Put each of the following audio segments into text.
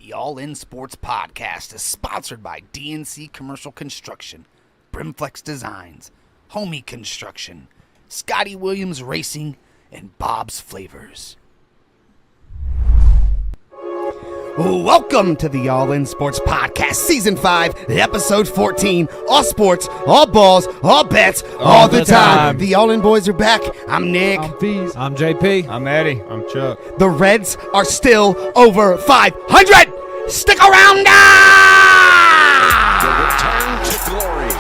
The All In Sports Podcast is sponsored by DNC Commercial Construction, Brimflex Designs, Homie Construction, Scotty Williams Racing, and Bob's Flavors. Welcome to the All In Sports Podcast, Season 5, Episode 14. All sports, all balls, all bets, all the time. The All In boys are back. I'm Nick. I'm Fees. I'm JP. I'm Eddie. I'm Chuck. The Reds are still over 500. Stick around now. The return to glory.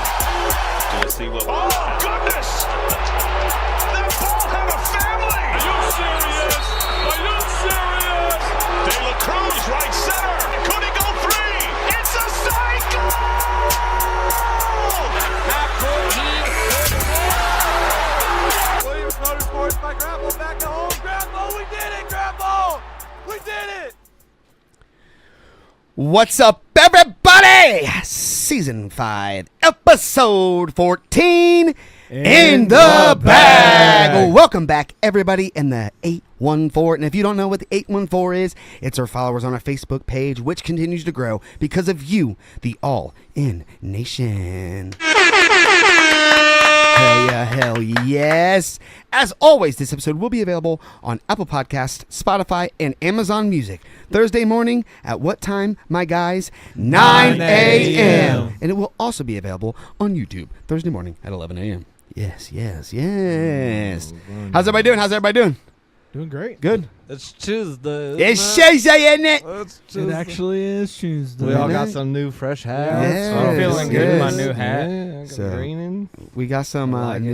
Do you see what? Oh, goodness! That ball had a family! Are you serious? Are you serious? De La Cruz, right center. Could he go three? It's a cycle! How could he? Williams Motorsports by Grapple back to home. Grapple, we did it, Grapple! We did it! What's up, everybody? Season 5, Episode 14 in the bag. Welcome back, everybody, in the 814. And if you don't know what the 814 is, it's our followers on our Facebook page, which continues to grow because of you, the All In Nation. Hell yeah, hell yes. As always, this episode will be available on Apple Podcasts, Spotify, and Amazon Music. Thursday morning at what time, my guys? 9 a.m. And it will also be available on YouTube Thursday morning at 11 a.m. Yes, yes, yes. How's everybody doing? Doing great. Good. It's Tuesday. It's Tuesday, isn't it? It actually is Tuesday. We all got Night. some new fresh hats. Yes, I'm feeling good in my yes. new hat. Yeah, I got So- green in. We got some I like it.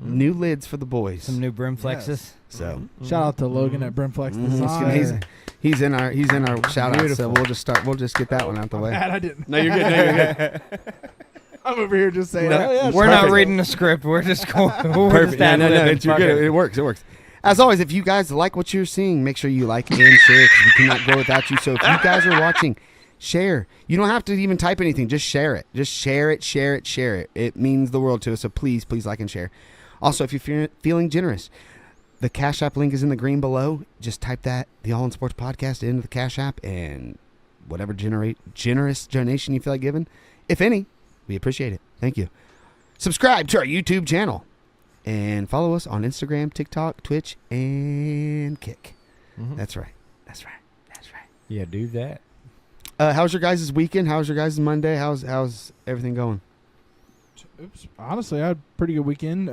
new lids for the boys. Some new Brimflexes. So Shout out to Logan at Brimflex mhm, Design. he's in our shout out. So we'll just get that one out the way. Glad I didn't. No, you're good. No, you're good. I'm over here just saying No, that. yeah, We're perfect. not reading the script. We're just going. We're Perfect. just Yeah, no, ad-libbing. you're Fuck good. it. It works. As always, if you guys like what you're seeing, make sure you like and share because we cannot go without you. So if you guys are watching, share. You don't have to even type anything. Just share it. Just share it. It means the world to us. So please like and share. Also, if you're feeling generous, the Cash App link is in the green below. Just type that, the All In Sports Podcast, into the Cash App, and whatever generous donation you feel like giving, if any, we appreciate it. Thank you. Subscribe to our YouTube channel. And follow us on Instagram, TikTok, Twitch, and Kick. Mhm. That's right. Yeah, do that. How's your guys' weekend? How's your guys' Monday? How's everything going? Oops. Honestly, I had a pretty good weekend.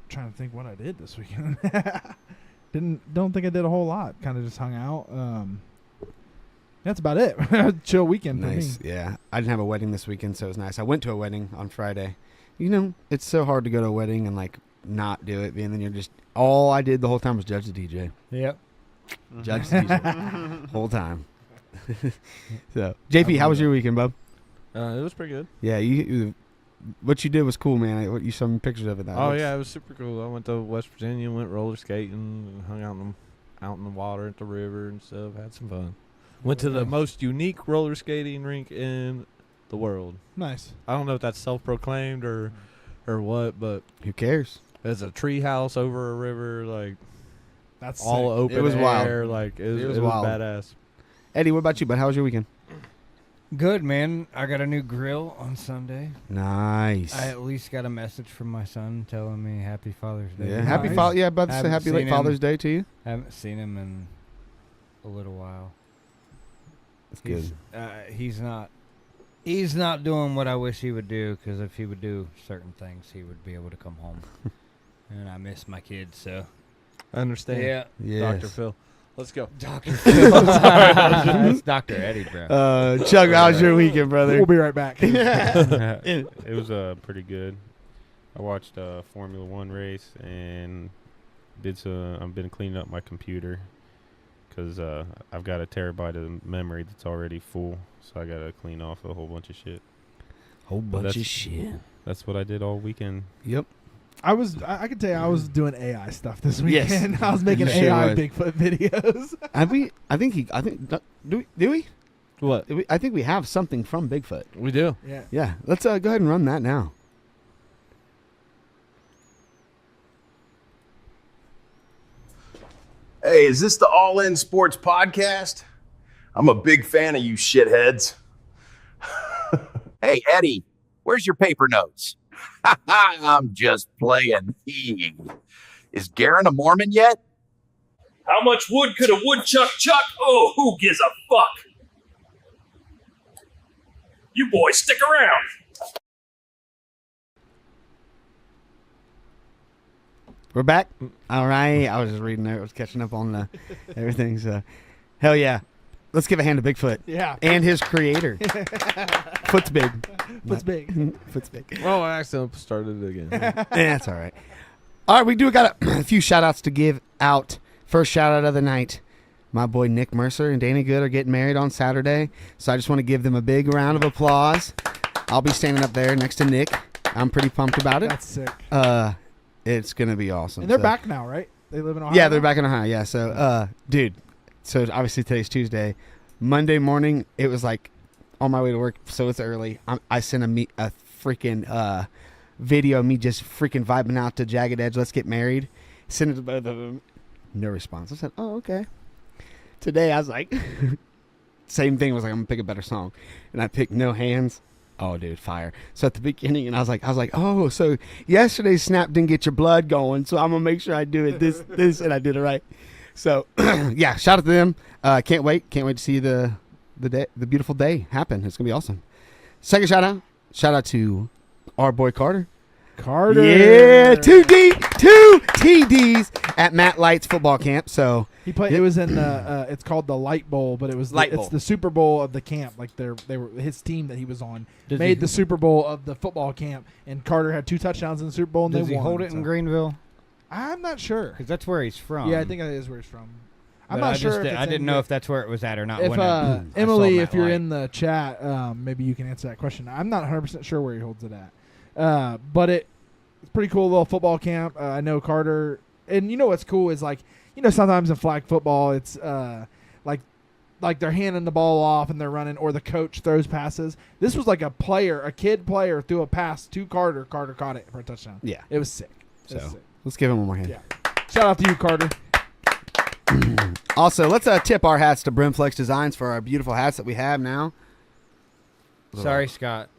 Trying to think what I did this weekend. Don't think I did a whole lot. Kind of just hung out. That's about it. Chill weekend for Nice. me. Yeah. I didn't have a wedding this weekend, so it was nice. I went to a wedding on Friday. You know, it's so hard to go to a wedding and like not do it, and then you're just all I did the whole time was judge the DJ. Yep. Judge the DJ whole time. So, JP, how was your weekend, bub? It was pretty good. Yeah, you what you did was cool, man. You saw some pictures of it. Oh yeah, it was super cool. I went to West Virginia, went roller skating, hung out in the water at the river and stuff. Had some fun. Went to the most unique roller skating rink in the world. Nice. I don't know if that's self-proclaimed or what, but Who cares? it's a tree house over a river, like That's all sick. open It was wild. air. Like it was wild. badass. Eddie, what about you, bud? How was your weekend? Good, man. I got a new grill on Sunday. Nice. I at least got a message from my son telling me Happy Father's Day. Yeah, Nice. happy Father. Yeah, about to say Haven't happy late seen Father's him. Day to you. Haven't seen him in a little while. That's good. He's not doing what I wish he would do, because if he would do certain things, he would be able to come home. And I miss my kids, so. I understand. Yeah. Yes. Dr. Phil. Let's go. Dr. Phil. That's Dr. Eddie, bro. Chuck, how was your weekend, brother? We'll be right back. It was pretty good. I watched a Formula One race and I've been cleaning up my computer because I've got a terabyte of memory that's already full, so I gotta clean off a whole bunch of shit. Whole bunch of that's- shit. That's what I did all weekend. Yep. I can tell you I was doing AI stuff this Yes. weekend. I was making You sure AI was. Bigfoot videos. Have we? I think do we? What? I think we have something from Bigfoot. We do. Yeah. Yeah. Let's go ahead and run that now. Hey, is this the All In Sports Podcast? I'm a big fan of you shitheads. Hey, Eddie, where's your paper notes? I'm just playing. Is Garen a Mormon yet? How much wood could a woodchuck chuck? Oh, who gives a fuck? You boys stick around. We're back. All right. I was just reading there. I was catching up on the everything. So, hell yeah. Let's give a hand to Bigfoot. Yeah. And his creator. Foot's big. Foot's big. Foot's big. Oh, I accidentally started it again. That's all right. All right. We do got a few shout outs to give out. First shout out of the night. My boy Nick Mercer and Danny Good are getting married on Saturday. So I just want to give them a big round of applause. I'll be standing up there next to Nick. I'm pretty pumped about it. That's sick. It's going to be awesome. And they're So- back now, right? They live in Ohio. Yeah, they're now? back in Ohio. Yeah. So, dude, so obviously today's Tuesday. Monday morning, it was like on my way to work, so it's early. I sent a freaking video of me just freaking vibing out to Jagged Edge. Let's get married. Sent it to both of them. No response. I said, oh, okay. Today, I was like, same thing. Was like, I'm going to pick a better song. And I picked No Hands. Oh, dude, fire. So at the beginning, and I was like, oh, so yesterday's snap didn't get your blood going, so I'm going to make sure I do it this, and I did it right. So, yeah, shout out to them. Can't wait to see the beautiful day happen. It's going to be awesome. Second shout out to our boy Carter. Carter. Yeah, two TDs at Matt Light's football camp. So He played. It was in the. It's called the Light Bowl, but it was Light it's Bowl. the Super Bowl of the camp. Like they were his team that he was on Does made he- the Super Bowl of the football camp, and Carter had 2 touchdowns in the Super Bowl, and Does they he won. hold it in so. Greenville? I'm not sure. Because that's where he's from. Yeah, I think that is where he's from. I'm But not I sure. just if did- it's I in didn't know the- if that's where it was at or not. If when I saw Emily, Matt if you're Light. in the chat, maybe you can answer that question. I'm not 100% sure where he holds it at, but it's pretty cool little football camp. I know Carter, and you know what's cool is like sometimes in flag football it's like they're handing the ball off and they're running, or the coach throws passes. This was like a kid player threw a pass to Carter. Carter caught it for a touchdown. yeah. It was sick. It was So sick. let's give him one more hand. Yeah. Shout out to you, Carter. Also, let's tip our hats to Brimflex Designs for our beautiful hats that we have now. Sorry, Scott.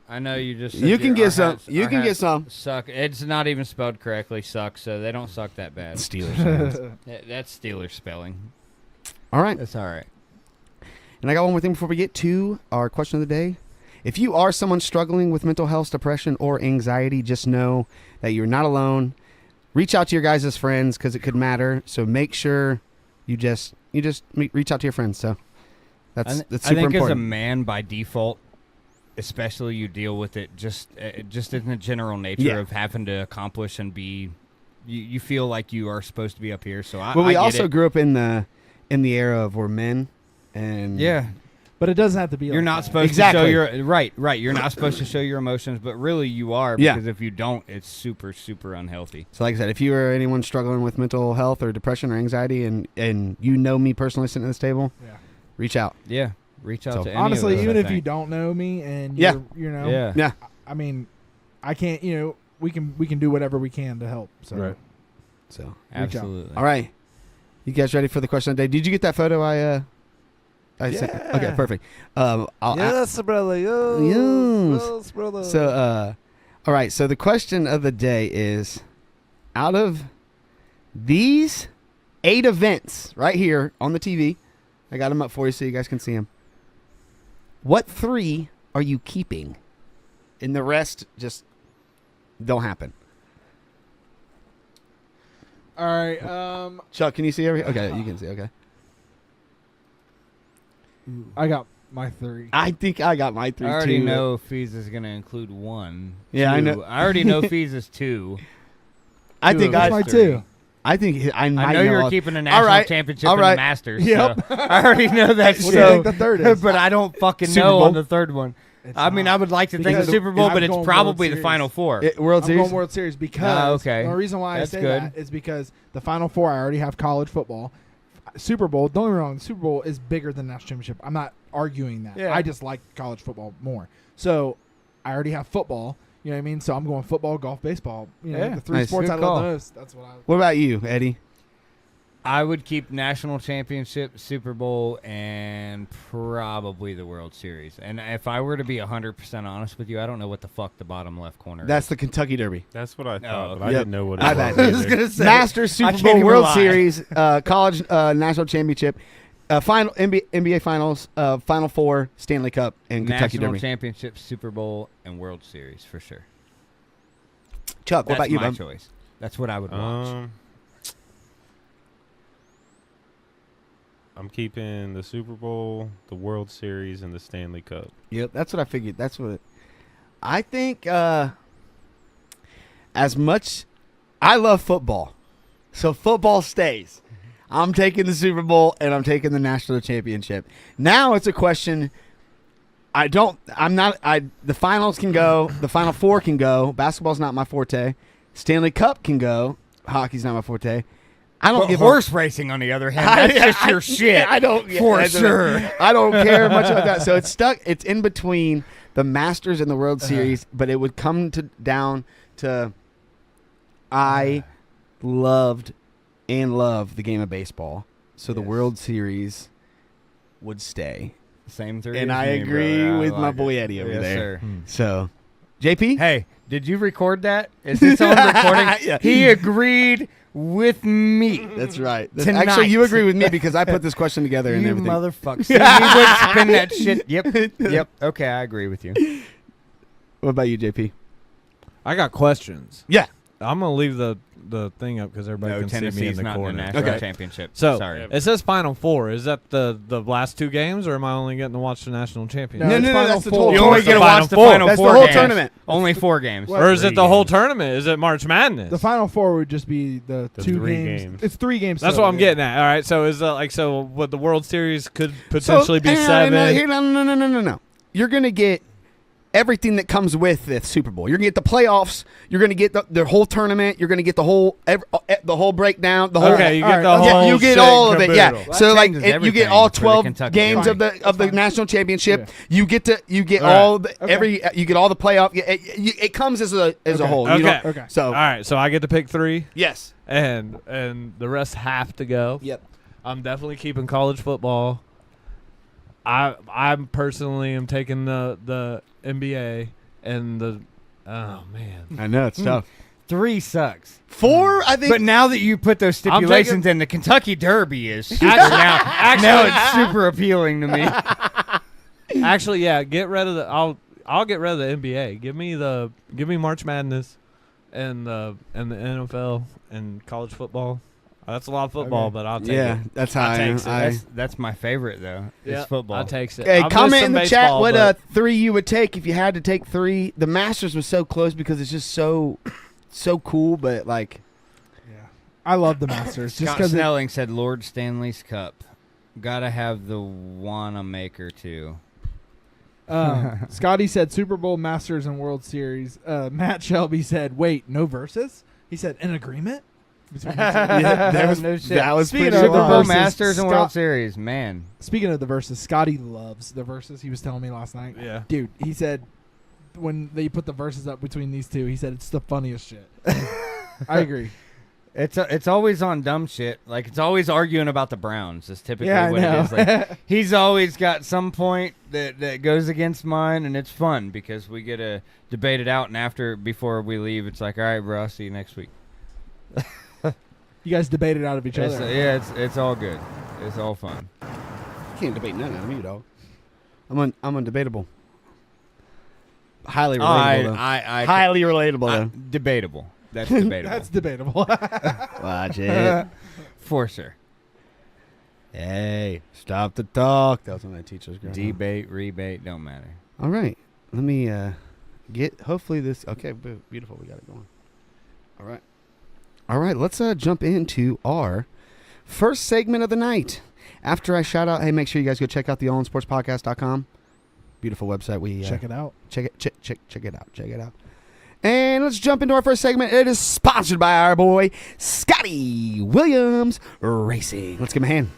I know you just. Said You can get our some. hats- You our can get hats some. Suck. It's not even spelled correctly. Suck. So they don't suck that bad. Steelers fans. That's Steelers spelling. All right. That's all right. And I got one more thing before we get to our question of the day. If you are someone struggling with mental health, depression, or anxiety, just know that you're not alone. Reach out to your guys' friends because it could matter. So make sure you just reach out to your friends. So that's super I think important. as a man by default, especially you deal with it just in the general nature Yeah. of having to accomplish and be. You feel like you are supposed to be up here. So Well, we I get also it. grew up in the era of we're men, and Yeah. But it doesn't have to be. You're like not that. supposed Exactly. to show your right. You're not supposed to show your emotions, but really you are, Yeah. because if you don't, it's super, super unhealthy. So like I said, if you are anyone struggling with mental health or depression or anxiety, and you know me personally sitting at this table, Yeah. reach out. Yeah, reach out So- to any Honestly, of us, even I if you think. don't know me and Yeah. you're, Yeah. Yeah. I mean, I can't. We can do whatever we can to help. So Right. So Reach out. Absolutely. all right, you guys ready for the question of the day? Did you get that photo? I said Yeah. okay, perfect. I'll Yes, brother. Yes. brother. So, all right. So the question of the day is, out of these 8 events right here on the TV, I got them up for you so you guys can see them. What 3 are you keeping, and the rest just don't happen? all right. Chuck, can you see everything? Okay, you can see. Okay. I got my 3. I think I got my 3 I already too. know Fees is going to include 1. Yeah, I 2. know. I already know Fees is 2. I Two think of I. us my three. 2. I think I might I know you're all- keeping a national right, championship all in right. the Masters. Yep. So I already know that. What do you think the third is? but I don't fucking Super know Bowl? on the third one. It's I mean, not. I would like to think Because the Super Bowl, I'm but it's going probably World the Final Series. Four. World I'm Series. going World Series because okay. the reason why That's I say good. that is because the Final Four, I already have college football. Super Bowl, don't get me wrong, the Super Bowl is bigger than national championship. I'm not arguing that. Yeah. I just like college football more. So I already have football. You know what I mean? So I'm going football, golf, baseball. You know, Yeah. the 3 Nice. sports Good I love call. the most. That's what I. What about you, Eddie? I would keep national championship, Super Bowl, and probably the World Series. And if I were to be 100% honest with you, I don't know what the fuck the bottom left corner That's is. the Kentucky Derby. That's what I thought, Oh, but I yep. didn't know what it I was. bet. either. Masters, Super can't Bowl, even World lie. Series, college national championship, final NBA finals, Final Four, Stanley Cup, and Kentucky National Derby. championship, Super Bowl, and World Series for sure. Chuck, what That's about you, my bud? choice. That's what I would watch. I'm keeping the Super Bowl, the World Series, and the Stanley Cup. Yep, that's what I figured. That's what I think. As much, I love football, so football stays. I'm taking the Super Bowl and I'm taking the national championship. Now it's a question. The finals can go. The Final Four can go. Basketball's not my forte. Stanley Cup can go. Hockey's not my forte. I don't But give horse racing, on the other hand, that's just your shit. I don't for sure. I don't care much about that. So it's stuck. It's in between the Masters and the World Series, but it would come down to I loved and love the game of baseball. So the Yes. World Series would stay. Same theory. And as I me, agree brother. I with my like boy it. Eddie over Yes, there. Sir. So, JP? Hey, did you record that? Is this on recording? Yeah. He agreed with me. That's right. Tonight. Actually, you agree with me because I put this question together and You everything. motherfucker. See, he would spin that shit. Yep. Okay, I agree with you. What about you, JP? I got questions. Yeah. I'm gonna leave the thing up because everybody No, can see me in Tennessee's the not in the corner. national Okay. championship. So sorry. it says Final Four. Is that the last two games, or am I only getting to watch the national championship? No, it's no, Final that's the Four. total You tournament. only get to Final watch the Four. final That's the four whole games. tournament. Only 4 games. What? Or is it Three the whole games. tournament? Is it March Madness? The Final Four would just be the The 2 3 games. games. It's 3 games. That's total, what I'm yeah. getting at. All right. So is that like what the World Series could potentially be hang on, 7? No. You're going to get everything that comes with the Super Bowl. You're going to get the playoffs. You're going to get the whole tournament. You're going to get the whole breakdown. The whole, Okay, you get Alright, the okay. whole. you get shit all of it. Yeah. caboodle. Well, So that like changes you get everything all for the 12 Kentucky games Derby. of the national championship. Yeah. You get All right. all the, Okay. you get all the playoff. It comes as a Okay. whole. You Okay. don't- Okay. So All right. So I get to pick 3, yes. and the rest have to go. Yep. I'm definitely keeping college football. I'm personally am taking the NBA and the. Oh man. I know it's tough. 3 sucks. 4, I think. But now that you put those I'm stipulations in, the Kentucky Derby is now it's super appealing to me. Actually, yeah. Get rid of the. I'll get rid of the NBA. Give me March Madness, and the NFL and college football. That's a lot of football, Okay. but I'll take yeah, it. that's how takes it. That's my favorite though. Yeah, Is football. I takes it. Hey, I'll miss comment some in the chat baseball, what but 3 you would take if you had to take 3. The Masters was so close because it's just so cool, but like Yeah. I love the Masters just Scott because Snelling said Lord Stanley's Cup. Gotta have the Wanamaker too. Scotty said Super Bowl, Masters, and World Series. Matt Shelby said, "Wait, no verses?" He said, "An agreement." Between the two. yeah, that was No shit. that was Speaking pretty of Super Bowl, versus Masters, and Scott- World Series. Man, Speaking of the verses, Scotty loves the verses. He was telling me last night. yeah. Dude, he said when they put the verses up between these two, he said it's the funniest shit. I agree. it's always on dumb shit. Like it's always arguing about the Browns. Is typically Yeah, I what know. it is. Like, he's always got some point that goes against mine, and it's fun because we get to debate it out. And before we leave, it's like, all right, bro, I'll see you next week. You guys debated out of each It's, other. yeah, it's all good. It's all fun. can't debate none of me, dog. I'm undebatable. Highly Oh, relatable though. I Highly relatable though. debatable. That's debatable. That's debatable. Watch it. for sure. Hey, stop the talk. That was one of my teachers. growing up. Debate, rebate, don't matter. All right. Let me get hopefully this. Okay, beautiful. We got it going. All right. All right. Let's jump into our first segment of the night. After I shout out, hey, make sure you guys go check out the allinsportspodcast.com. Beautiful website. We Check it out. check it out. And let's jump into our first segment. It is sponsored by our boy Scotty Williams Racing. Let's give him a hand.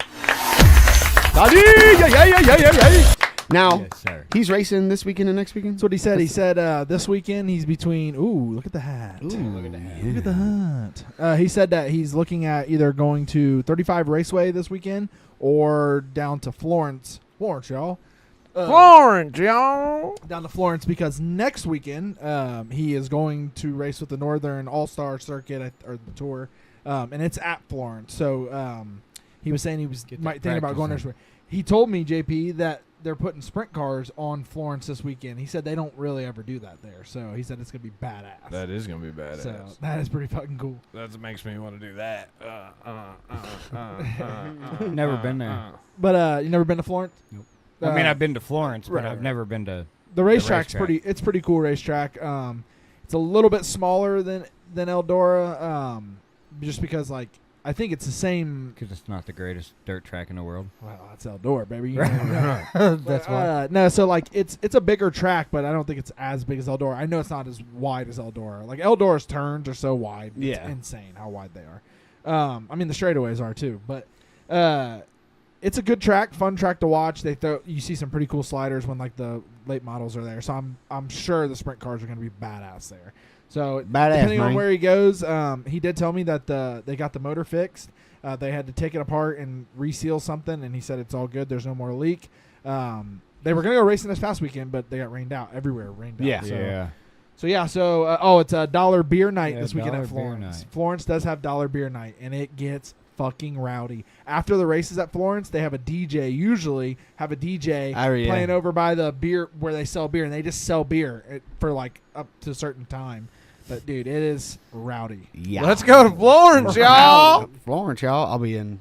Scotty! Yeah. Now, Yes, sir. he's racing this weekend and next weekend? That's what he said. He said this weekend he's between. Ooh, look at the hat. Ooh, look at that. Look at the hat. He said that he's looking at either going to 35 Raceway this weekend or down to Florence. Florence, y'all. Florence, y'all. Down to Florence because next weekend he is going to race with the Northern All-Star Circuit or the Tour, and it's at Florence. So he was saying he was Get might that thinking about going practice there. He told me, JP, that they're putting sprint cars on Florence this weekend. He said they don't really ever do that there. So he said it's going to be badass. That is gonna be badass. So that is pretty fucking cool. That makes me want to do that. Never been there. But you never been to Florence? Nope. I mean, I've been to Florence, but right, I've right. never been to. The racetrack's racetrack. it's pretty cool racetrack. It's a little bit smaller than Eldora, just because like I think it's the same. Because it's not the greatest dirt track in the world. Well, that's Eldora, baby. You know. That's why. No, so like it's a bigger track, but I don't think it's as big as Eldora. I know it's not as wide as Eldora. Like Eldora's turns are so wide. Yeah. It's insane how wide they are. I mean the straightaways are too, but it's a good track, fun track to watch. You see some pretty cool sliders when like the late models are there. So I'm sure the sprint cars are going to be badass there. So Badass, depending on man. where he goes, he did tell me that they got the motor fixed. They had to take it apart and reseal something, and he said it's all good. There's no more leak. They were going to go racing this past weekend, but they got rained out everywhere. Rained out. Yeah. So it's a dollar beer night Yeah, this weekend dollar at beer Florence. night. Florence does have dollar beer night, and it gets fucking rowdy. After the races at Florence, they have a DJ. Usually have a DJ Oh, yeah. playing over by the beer where they sell beer, and they just sell beer for like up to a certain time. But dude, it is rowdy. Yeah. Let's go to Florence, y'all. Florence, y'all. I'll be in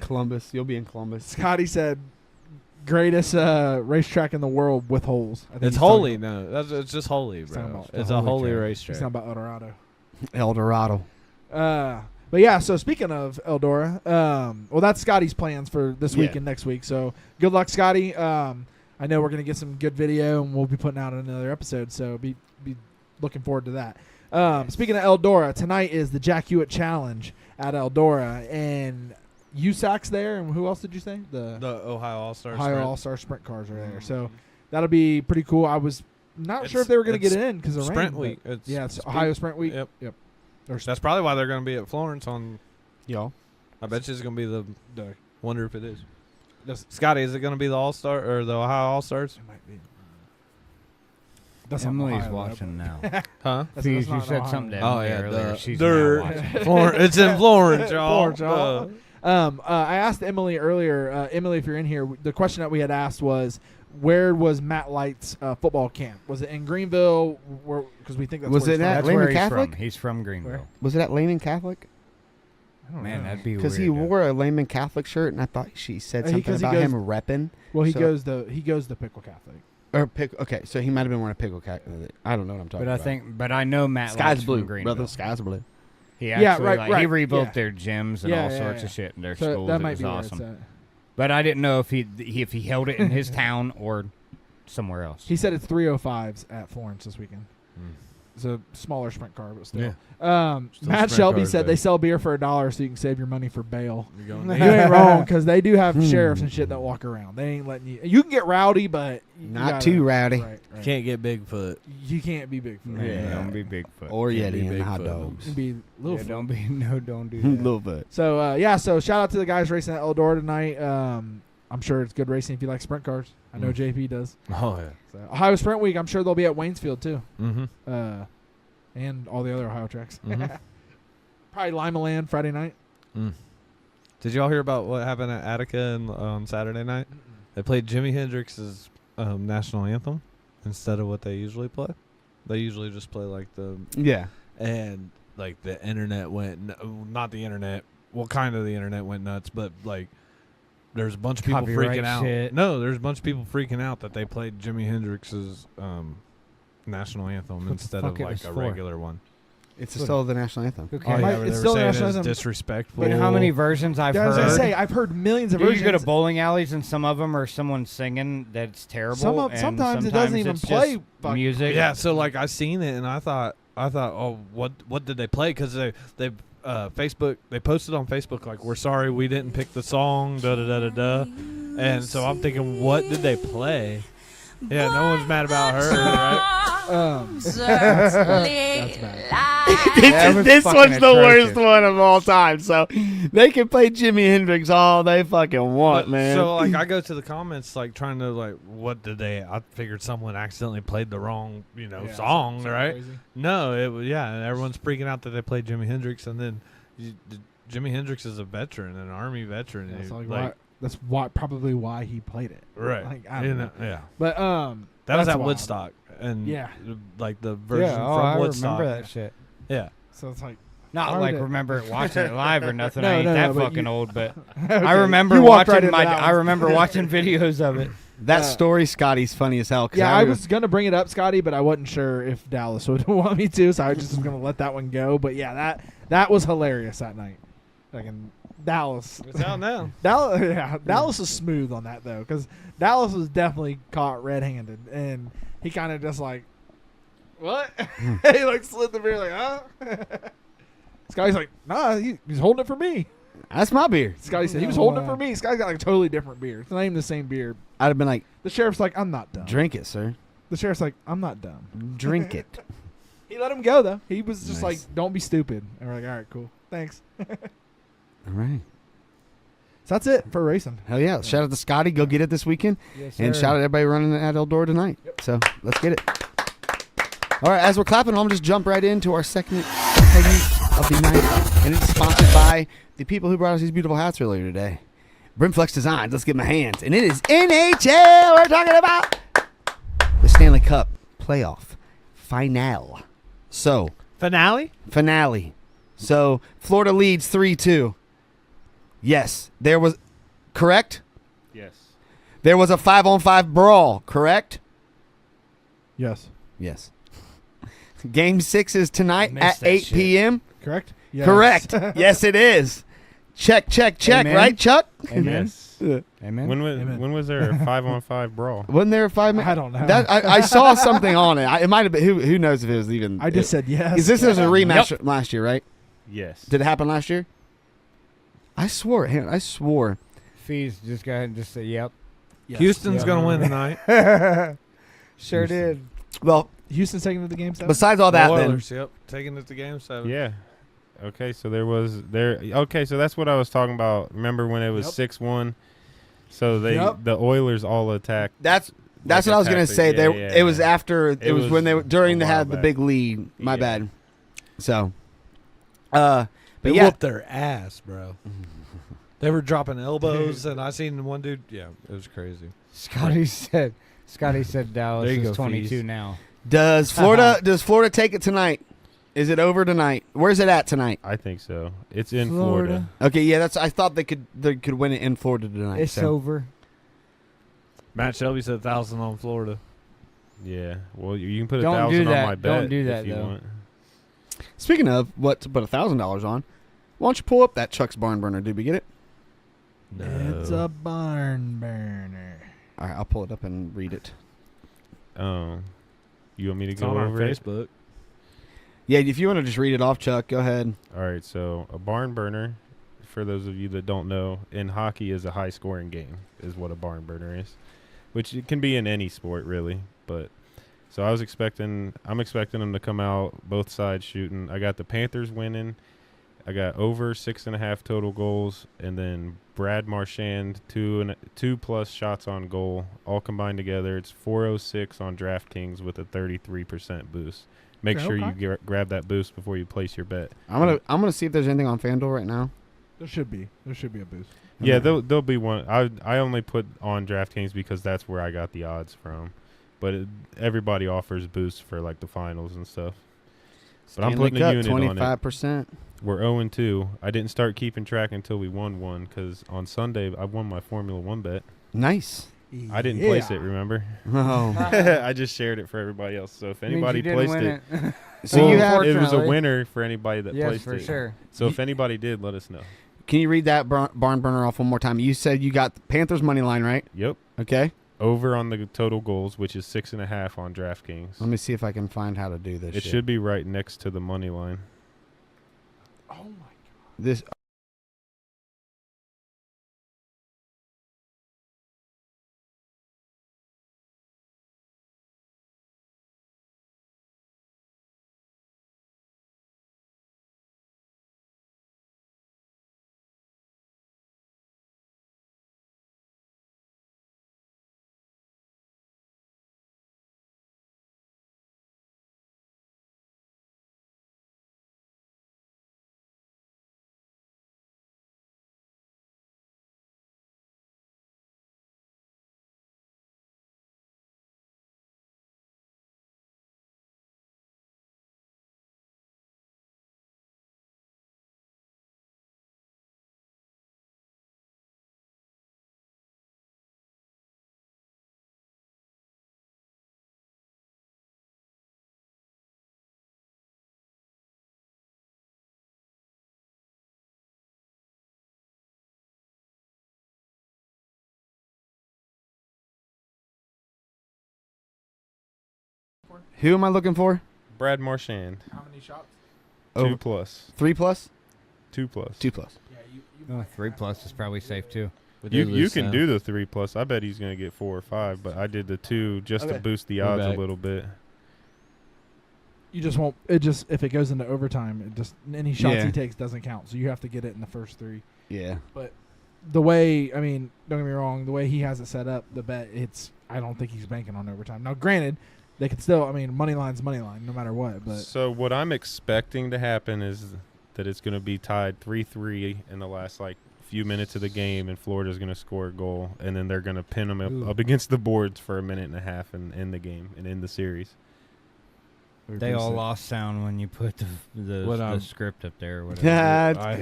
Columbus. You'll be in Columbus. Scotty said, "Greatest racetrack in the world with holes." I think It's he's talking holy. about- No, it's just holy, He's talking bro. about the It's a holy holy track. He's racetrack. talking about El Dorado. El Dorado. But yeah, so speaking of Eldora, well, that's Scotty's plans for this week Yeah. and next week. So good luck, Scotty. I know we're gonna get some good video, and we'll be putting out another episode. So be looking forward to that. Speaking of Eldora, tonight is the Jack Hewitt Challenge at Eldora, and USAC's there, and who else did you say? The Ohio All-Star Ohio Sprint. All-Star Sprint cars are there. So that'll be pretty cool. I was not sure if they were gonna get it in because of Sprint rain. week. But yeah, it's Ohio Sprint week. Yep. Or That's probably why they're going to be at Florence on. Y'all. I bet you it's going to be the. the Wonder if it is. That's- Scotty, is it going to be the All-Star or the Ohio All-Stars? It might be. That's not Emily's Ohio, though. watching now. Huh? That's See, not you in said Ohio. something to Oh, Emily yeah, earlier. the She's dirt. now watching. It's in Florence, y'all. Florence, y'all. I asked Emily earlier. Emily, if you're in here, the question that we had asked was, where was Matt Light's football camp? Was it in Greenville? Because we think that's Was where it he's at That's from. Lehman where he's Catholic? from. He's from Greenville. Where? Was it at Lehman Catholic? I don't Man, know. that'd be weird. Because he wore a Lehman Catholic shirt, and I thought she said something 'cause he about goes- him repping. Well, he So- goes to Pickle Catholic. Or pick. Okay, so he might have been wearing a pickle Catholic. I don't know what I'm talking But about. I know Matt Sky's Light's blue, from Greenville. brother. Sky's blue. He Yeah, actually, right, like, he right, rebuilt yeah. their gyms and Yeah, all yeah, sorts yeah. of shit in their So schools. that It might was be where awesome. it's at. But I didn't know if he held it in his town or somewhere else. He said it's 305s at Florence this weekend. Mm. It's a smaller sprint car, but still. Yeah. Matt Still sprint Shelby cars, said baby. they sell beer for $1 so you can save your money for bail. You're going You ain't wrong because they do have Hmm. sheriffs and shit that walk around. They ain't letting you. You can get rowdy, but you Not gotta- too rowdy. Right. Can't get Bigfoot. You can't be Bigfoot. Man, Yeah. don't be Bigfoot. Or Can't be Yeti and Bigfoot. hot dogs. You can be little. Yeah, foot. don't be don't do that. Little bit. So so shout out to the guys racing at Eldora tonight. I'm sure it's good racing if you like sprint cars. I know JP does. Oh, yeah. So, Ohio Sprint Week. I'm sure they'll be at Waynesfield too, Mm-hmm. and all the other Ohio tracks. Mhm. Probably Lima Land Friday night. Did y'all hear about what happened at Attica on Saturday night? They played Jimi Hendrix's national anthem instead of what they usually play. They usually just play like the Yeah. and like the internet not the internet. Well, kind of the internet went nuts, but like there's a bunch of people Copyright freaking out. shit. No, there's a bunch of people freaking out that they played Jimi Hendrix's national anthem the instead fuck of it like was a for? regular one. It's still the national anthem. Who Oh cares? yeah, Right, but it's they still were saying national it's anthem. disrespectful. But how many versions I've I was heard? gonna say I've heard millions of Dude, you versions. go to bowling alleys and some of them are someone singing that's terrible. and sometimes it doesn't even it's play just fucking- music. Yeah, so like I seen it and I thought, oh, what did they play? Because they Facebook. They posted on Facebook like, "We're sorry we didn't pick the song." Da da da da da. And so I'm thinking, what did they play? Yeah, no one's mad about her, right? That's bad. This fucking one's the worst atrocious. one of all time. So they can play Jimi Hendrix all they fucking want, But- man. So like I go to the comments like trying to like, what did they? I figured someone accidentally played the wrong Yeah, song, something right? crazy. No, it was and everyone's freaking out that they played Jimi Hendrix, and then Jimi Hendrix is a veteran, an Army veteran. Yeah, and so he, like, that's probably why he played it. right? Like, I don't know. Yeah, But that was that's at wild. Woodstock, and Yeah. like the version Yeah, from I Woodstock. remember that shit. Yeah, So it's like Not Why like would it- remember watching it live or nothing. No, I ain't no, that no, but fucking you- old, but okay. I remember You walked right watching into that I one. remember watching videos of it. that story, Scotty's funny as hell. 'Cause Yeah, I was gonna bring it up, Scotty, but I wasn't sure if Dallas would want me to, so I just was gonna let that one go. But yeah, that was hilarious that night. Fucking Dallas. it's out now. Dallas, yeah, Dallas is smooth on that though, because Dallas was definitely caught red-handed, and he kind of just like, what? He like slid the beer like, huh? Scotty's like, nah, he's holding it for me. That's my beer. Scotty said he was holding it for me. Scotty's got like a totally different beer. It's not even the same beer. I'd have been like, The sheriff's like, I'm not dumb. drink it, sir. The sheriff's like, I'm not dumb. Drink it. He let him go though. He was just Nice. like, don't be stupid. And we're like, all right, cool, thanks. All right. So that's it for racing. Hell yeah. Shout out to Scotty. Go get it this weekend. Yes, And sir. shout out to everybody running at Eldora tonight. So let's get it. All right, as we're clapping, I'm just jump right into our second segment of the night, and it's sponsored by the people who brought us these beautiful hats earlier today. Brimflex Designs. Let's give them a hand. And it is NHL. We're talking about the Stanley Cup playoff finale. So Finale. finale. So Florida leads 3-2. Yes, there was correct. Yes. There was a 5-on-5 brawl. Correct. Yes. Yes. Game 6 is tonight Missed at that 8 shit. p.m. Correct. Yes. Correct. Yes, it is. Check, check, check. Amen. Right, Chuck? Amen. Yes. Amen. When was there a 5-on-5 brawl? Wasn't there a 5 minute? I don't know. That I saw something on it. It might have been. Who knows if it was even? I just said yes. Because this is a rematch from last year, right? Yes. Did it happen last year? I swore. I swore. Fees, just go ahead and just say yep. Yes. Houston's Yeah. gonna win tonight. Sure did. Well, Houston's taking to the game 7. besides all that, The then Oilers, yep, taking it to Game 7. Yeah. Okay, so Okay, so that's what I was talking about. Remember when it was 6-1? So Yep. the Oilers all attacked. that's what I was gonna attacked it. say. Yeah, They yeah. it was after. It was when they were during a they while had the back. big lead. My Yeah. bad. So, but They yeah, whooped their ass, bro. They were dropping elbows, and I seen one dude. Yeah, it was crazy. Scotty said Dallas There you is go, 22 Fees. now. does Florida take it tonight? Is it over tonight? Where's it at tonight? I think so. It's in Florida. Okay, yeah, I thought they could win it in Florida tonight. It's so. over. Matt Shelby said 1,000 on Florida. Yeah. Well, you can put Don't 1,000 do on that. my bet Don't do that, if you though. want. Speaking of what to put $1,000 on, why don't you pull up that Chuck's Barn Burner? Did we get it? It's a barn burner. All right, I'll pull it up and read it. You want me to It's go on our over it? Facebook. Yeah, if you want to just read it off, Chuck, go ahead. All right, so a barn burner, for those of you that don't know, in hockey is a high-scoring game, is what a barn burner is, which it can be in any sport, really. But so I'm expecting them to come out both sides shooting. I got the Panthers winning. I got over 6.5 total goals, and then Brad Marchand 2+ shots on goal, all combined together. It's 406 on DraftKings with a 33% boost. Make Okay, sure okay. you grab that boost before you place your bet. I'm gonna see if there's anything on FanDuel right now. There should be a boost. Yeah, there'll be one. I only put on DraftKings because that's where I got the odds from. But everybody offers boosts for like the finals and stuff. But I'm Stanley putting a Cup, unit on it. 25%. We're 0-2. I didn't start keeping track until we won one because on Sunday I won my Formula One bet. Nice. I didn't place it, remember? Oh, I just shared it for everybody else. So if anybody placed it, so well, you have. it was a Unfortunately. winner for anybody that Yes, placed for it. sure. So if anybody did, let us know. Can you read that barn burner off one more time? You said you got the Panthers money line, right? Yep. Okay. Over on the total goals, which is 6.5 on DraftKings. Let me see if I can find how to do this. It shit. should be right next to the money line. Oh my This. Who am I looking for? Brad Marchand. How many shots? 2 plus. 3 plus? 2 plus. 2 plus. Yeah, Oh, 3+ is probably safe too. You can do the 3 plus. I bet he's gonna get 4 or 5, but I did the 2 just to boost the odds a little bit. You just won't. It just if it goes into overtime, it just any shots Yeah. he takes doesn't count. So you have to get it in the first 3. Yeah. But the way, I mean, don't get me wrong, the way he has it set up, the bet, I don't think he's banking on overtime. Now, granted, they could still, I mean, money line's money line no matter what. But So what I'm expecting to happen is that it's going to be tied 3-3 in the last few minutes of the game, and Florida's going to score a goal, and then they're going to pin them up against the boards for a minute and a half and end the game and end the series. They all lost sound when you put the script up there or whatever. Yeah. I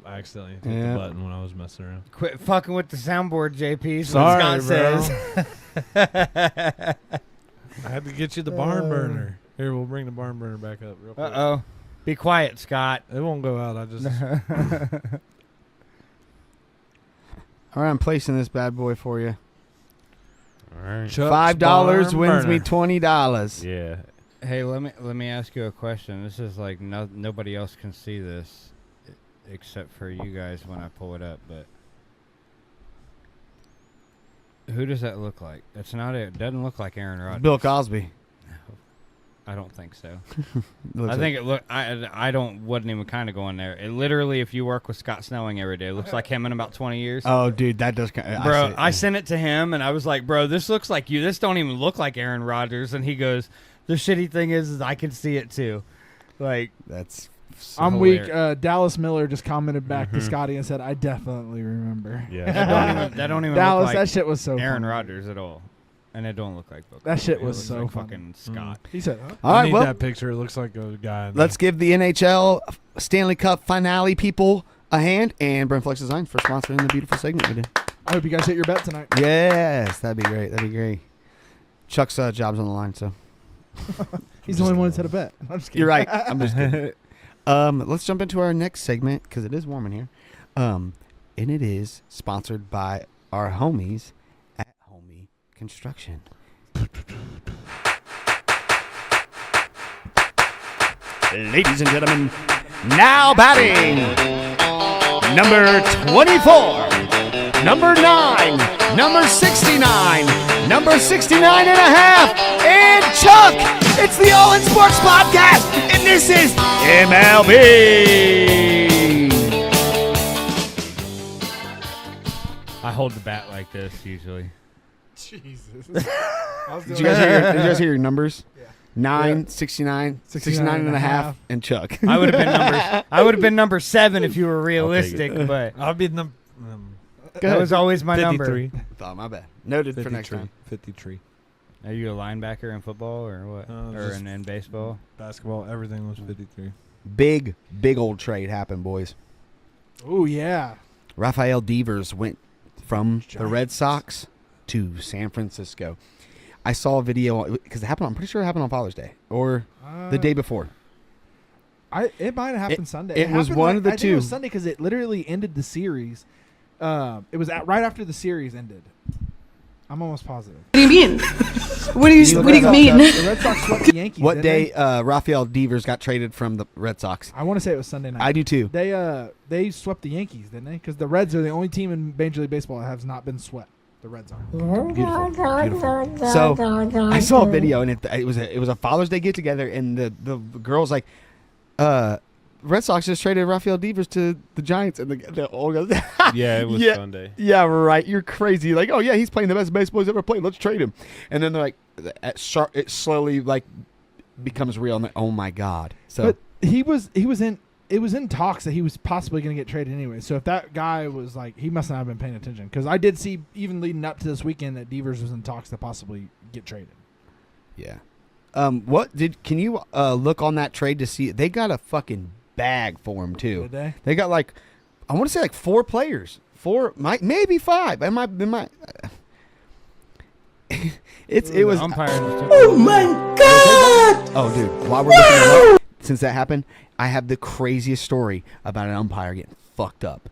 accidentally hit Yeah. the button when I was messing around. Quit fucking with the soundboard, JP. Sorry, Scott bro. says. I had to get you the barn burner. Here, we'll bring the barn burner back up real quick. Uh-oh. Be quiet, Scott. It won't go out. I just All right, I'm placing this bad boy for you. All right. $5 wins me $20. Yeah. Hey, let me ask you a question. This is like nobody else can see this except for you guys when I pull it up, but who does that look like? It's not. It doesn't look like Aaron Rodgers. Bill Cosby. I don't think so. Looks I like- think it look. I wasn't even kind of going there. It literally, if you work with Scott Snelling every day, it looks like him in about 20 years. Oh, dude, that does. Bro, I sent it to him and I was like, bro, this looks like you. This don't even look like Aaron Rodgers. And he goes, the shitty thing is I can see it too. Like, that's. I'm hilarious. weak. Dallas Miller just commented back to Scotty and said, "I definitely remember." Yeah. that don't even Dallas, look like that shit was so Aaron funny. Rodgers at all. And it don't look like Book. That shit It was looks so like funny. fucking Scott. He said, huh? All I right, need well, that picture. It looks like a guy. let's give the NHL Stanley Cup finale people a hand and Brent Flex Design for sponsoring the beautiful segment we did. I hope you guys hit your bet tonight. Yes, that'd be great. That'd be great. Chuck's job's on the line, so He's the only one that's hit a bet. I'm just kidding. you're right. I'm just kidding. Let's jump into our next segment because it is warm in here, and it is sponsored by our homies at Homie Construction. Ladies and gentlemen, now batting number 24, number 9, number 69, number 69 and a half, and Chuck. It's the All In Sports Podcast, and this is MLB. I hold the bat like this usually. Jesus. Did you guys hear your numbers? Yeah. 9, 69, 69 and a half, and Chuck. I would have been number 7 if you were realistic, but I'll be the that was always my number. 53. Oh, my bad. Noted for next time. 53. Are you a linebacker in football or what? Or just- in baseball? Basketball, everything was 53. Big old trade happened, boys. Oh, yeah. Rafael Devers went from the Red Sox to San Francisco. I saw a video because it happened. I'm pretty sure it happened on Father's Day or the day before. It might have happened Sunday. it was happened one of the I think two. It was Sunday because it literally ended the series. It was right after the series ended. I'm almost positive. What do you mean? What do you mean? The Red Sox swept the Yankees. What didn't day they? Rafael Devers got traded from the Red Sox? I want to say it was Sunday night. I do too. They swept the Yankees, didn't they? Because the Reds are the only team in Major League Baseball that has not been swept. The Reds are. Beautiful. So I saw a video, and it was a Father's Day get together, and the girl's like, Red Sox just traded Rafael Devers to the Giants, and the old goes, Yeah, it was Yeah. Sunday. yeah, right, you're crazy. Like, oh yeah, he's playing the best baseball he's ever played. Let's trade him. And then they're like, it slowly like becomes real. And like, oh my god. So But it was in talks that he was possibly going to get traded anyway. So if that guy was like, he must not have been paying attention, because I did see even leading up to this weekend that Devers was in talks to possibly get traded. yeah. Can you look on that trade to see? They got a fucking bag for him too. Did they? They got like, I want to say like 4 players, maybe 5. It might. It was. Umpire. Oh, dude! While we're looking it up, since that happened, I have the craziest story about an umpire getting fucked up.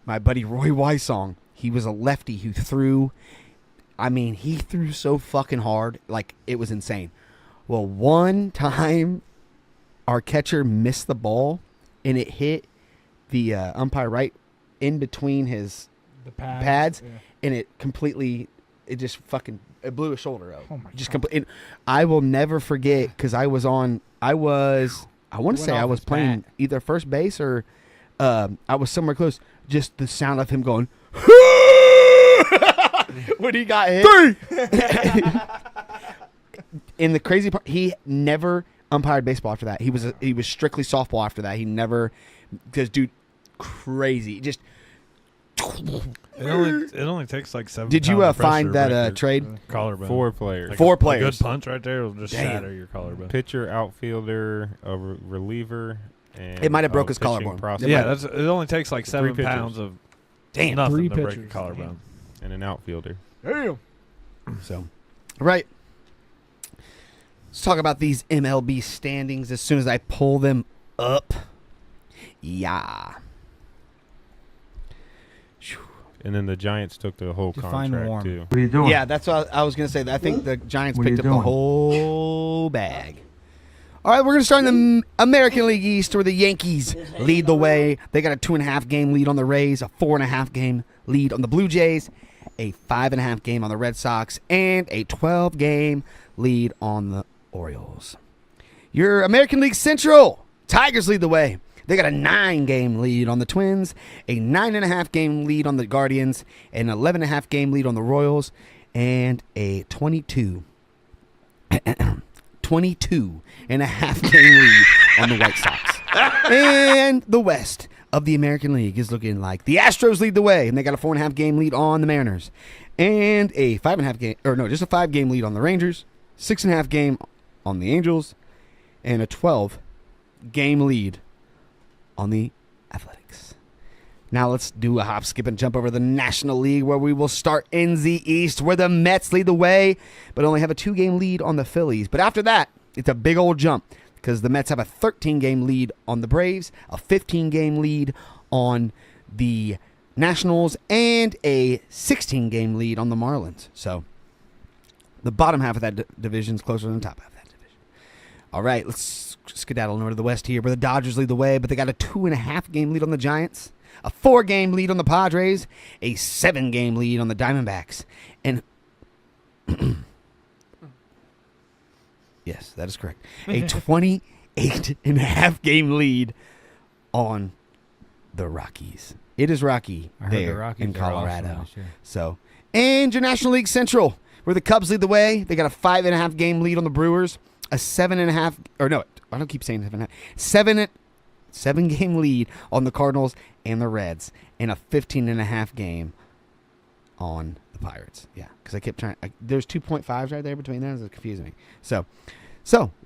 My buddy Roy Weissong, he was a lefty who threw. I mean, he threw so fucking hard, like it was insane. Well, one time, our catcher missed the ball, and it hit the umpire right in between his The pads, Yeah. and it just fucking blew his shoulder out. Oh my Just God. complete. I will never forget, because I want to Went say I off was his playing bat. either first base or I was somewhere close. Just the sound of him going when he got hit. And the crazy part, he never umpired baseball after that. He was strictly softball after that. He never, because dude, crazy. Just It only takes like 7 did you pounds of pressure find to that break your trade? collarbone? 4 players. Like 4 a players. good punch right there will just Damn. shatter your collarbone. Pitcher, outfielder, a reliever, and It might have broke a his pitching collarbone. prospect. Yeah, it only takes like 7 pitchers. pounds of Damn. nothing 3 to break a pitchers. collarbone. and an outfielder. Damn. So, right. Let's talk about these MLB standings as soon as I pull them up. Yeah. And then the Giants took the whole Define contract warm. too. What are you doing? Yeah, that's what I was going to say. I think the Giants What are picked you up the doing? whole bag. All right, we're going to start in the American League East, where the Yankees lead the way. They got a 2.5 game lead on the Rays, a 4.5 game lead on the Blue Jays, a 5.5 game on the Red Sox, and a 12 game lead on the Orioles. Your American League Central, Tigers lead the way. They got a 9 game lead on the Twins, a 9.5 game lead on the Guardians, an 11.5 game lead on the Royals, and a 22 and a half game lead on the White Sox. And the West of the American League is looking like the Astros lead the way, and they got a 4.5 game lead on the Mariners, and a 5.5 game, or no, just a 5 game lead on the Rangers, 6.5 game on the Angels, and a 12 game lead on the Athletics. Now let's do a hop, skip, and jump over the National League, where we will start in the East, where the Mets lead the way, but only have a 2 game lead on the Phillies. But after that, it's a big old jump, because the Mets have a 13 game lead on the Braves, a 15 game lead on the Nationals, and a 16 game lead on the Marlins. So the bottom half of that division is closer than the top half of that division. All right, let's skedaddle north to the West here, where the Dodgers lead the way, but they got a 2.5 game lead on the Giants, a 4 game lead on the Padres, a 7 game lead on the Diamondbacks, and yes, that is correct, a 28.5 game lead on the Rockies. It is rocky I heard the there Rockies in are awesome Colorado. this year. So, and your National League Central, where the Cubs lead the way. They got a 5.5 game lead on the Brewers, a 7.5, or no, I don't keep saying 7.5, 7 game lead on the Cardinals and the Reds, and a 15.5 game on the Pirates. Yeah, because I kept trying. There's 2.5s right there between them. It's confusing me. So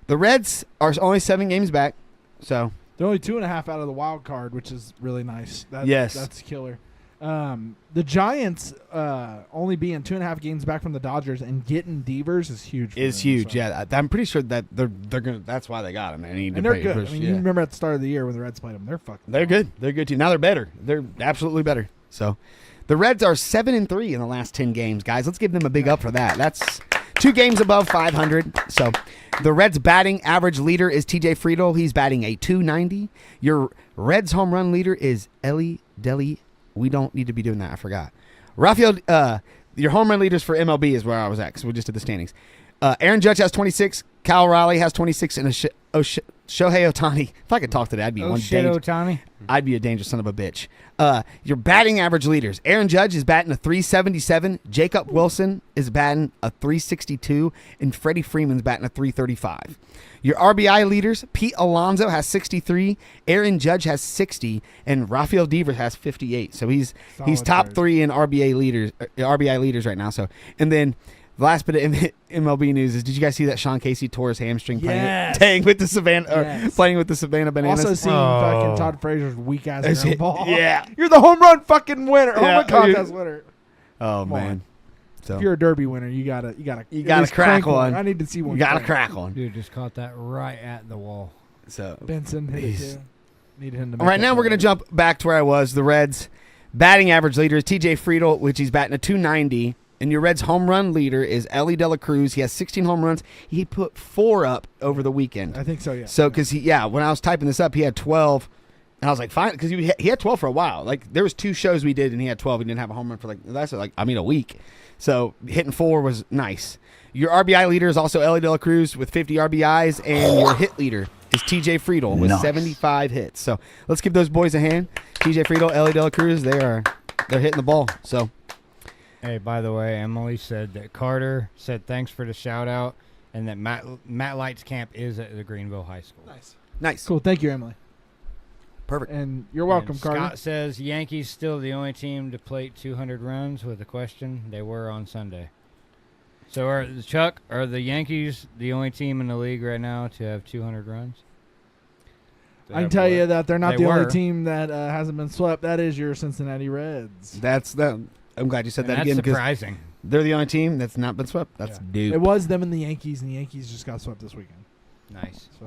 the Reds are only 7 games back. So They're only 2.5 out of the wild card, which is really nice. Yes. That's killer. The Giants only being 2.5 games back from the Dodgers and getting Devers is huge. For it's them, huge. so. Yeah, I'm pretty sure that they're gonna. That's why they got him. And they're good. I mean, you remember at the start of the year when the Reds played them, they're fucking. They're good. They're good too. Now they're better. They're absolutely better. So The Reds are 7-3 in the last 10 games, guys. Let's give them a big up for that. That's 2 games above 500. So the Reds batting average leader is TJ Friedel. He's batting a .290. Your Reds home run leader is Ellie Deli. We don't need to be doing that. I forgot. Rafael, your home run leaders for MLB is where I was at because we just did the standings. Aaron Judge has 26. Kyle Riley has 26, and Shohei Ohtani. If I could talk today, I'd be one shit, dangerous. Ohtani. I'd be a dangerous son of a bitch. Your batting average leaders. Aaron Judge is batting a .377. Jacob Wilson is batting a .362. And Freddie Freeman's batting a .335. Your RBI leaders. Pete Alonso has 63. Aaron Judge has 60. And Rafael Devers has 58. So he's top 3 in RBI leaders right now. So and then the last bit of MLB news is: did you guys see that Sean Casey tore his hamstring playing with the Savannah Bananas? Also seeing fucking Todd Frazier's weak ass ground ball. Yeah, you're the home run fucking winner, home run contest winner. Oh Come man, on. so If you're a Derby winner, you gotta crack one. I need to see one. You gotta crack one. Dude just caught that right at the wall. So Benson hit it too. Needed him to. All right, now we're gonna jump back to where I was. The Reds batting average leader is TJ Friedel, which he's batting a .290. And your Reds home run leader is Ellie De La Cruz. He has 16 home runs. He put 4 up over the weekend. I think so, yeah. So, because when I was typing this up, he had 12. And I was like, fine, because he had 12 for a while. Like, there was 2 shows we did, and he had 12. He didn't have a home run for, a week. So, hitting 4 was nice. Your RBI leader is also Ellie De La Cruz with 50 RBIs, and your hit leader is TJ Friedel with 75 hits. So, let's give those boys a hand. TJ Friedel, Ellie De La Cruz, they're hitting the ball. So, hey, by the way, Emily said that Carter said thanks for the shout out, and that Matt Light's camp is at the Greenville High School. Nice. Cool. Thank you, Emily. Perfect. And you're welcome, And Carter. Scott says Yankees still the only team to plate 200 runs with a question. They were on Sunday. So, are the Yankees the only team in the league right now to have 200 runs? I can tell you that they're not They the were. only team that hasn't been swept. That is your Cincinnati Reds. That's that. I'm glad you said that That's again because surprising. they're the only team that's not been swept. That's dude. It was them and the Yankees just got swept this weekend. Nice. So,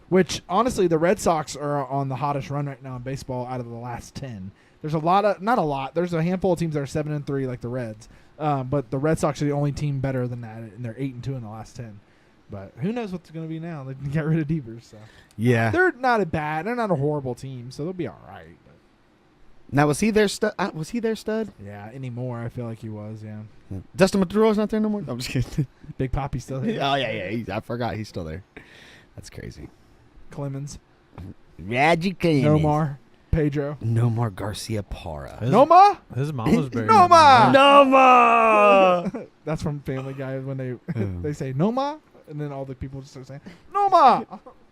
which honestly, the Red Sox are on the hottest run right now in baseball out of the last 10. There's not a lot. There's a handful of teams that are 7-3 like the Reds, but the Red Sox are the only team better than that, and they're 8-2 in the last 10. But who knows what's going to be now? They got rid of Devers, so Yeah. they're not a horrible team, so they'll be all right. But Now was he their stud? Was he their stud? yeah, anymore I feel like he was. Yeah, Dustin Maduro's not there no more. I'm just kidding. Big Poppy's still there. Oh yeah. I forgot he's still there. That's crazy. Clemens, Magic Nomar, Pedro, Nomar Garcia Parra. Noma, His mom was buried. Noma. Noma. That's from Family Guy when they say Noma, and then all the people just start saying Noma.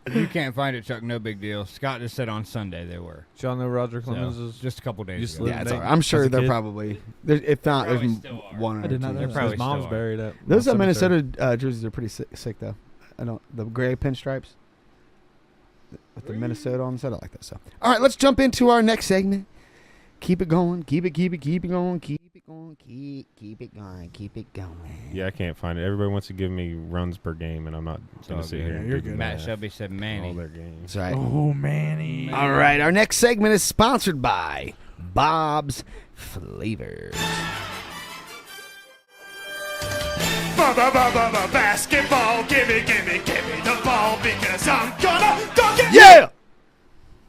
If you can't find it, Chuck, no big deal. Scott just said on Sunday they were. Did y'all know Roger Clemens So, is just a couple days used to ago. live Yeah, in it's all Dayton right. I'm sure as a they're kid? probably. If not, Probably there's still are. one or I did not two. know They're that. probably His mom's still are. buried at Those Mount Minnesota Cemetery. jerseys are pretty sick though. I don't the gray pinstripes with the Minnesota on the side. I like that stuff. All right, let's jump into our next segment. Keep it going. Keep it going. Keep it going. Keep it going. Keep it going. Yeah, I can't find it. Everybody wants to give me runs per game, and I'm not going all to sit good. here Yeah, and you're do good. Matt math. Shelby said all Manny. their games. That's right. Oh, Manny. All right, our next segment is sponsored by Bob's Flavors. Basketball, give me the ball because I'm gonna dunk it. Yeah.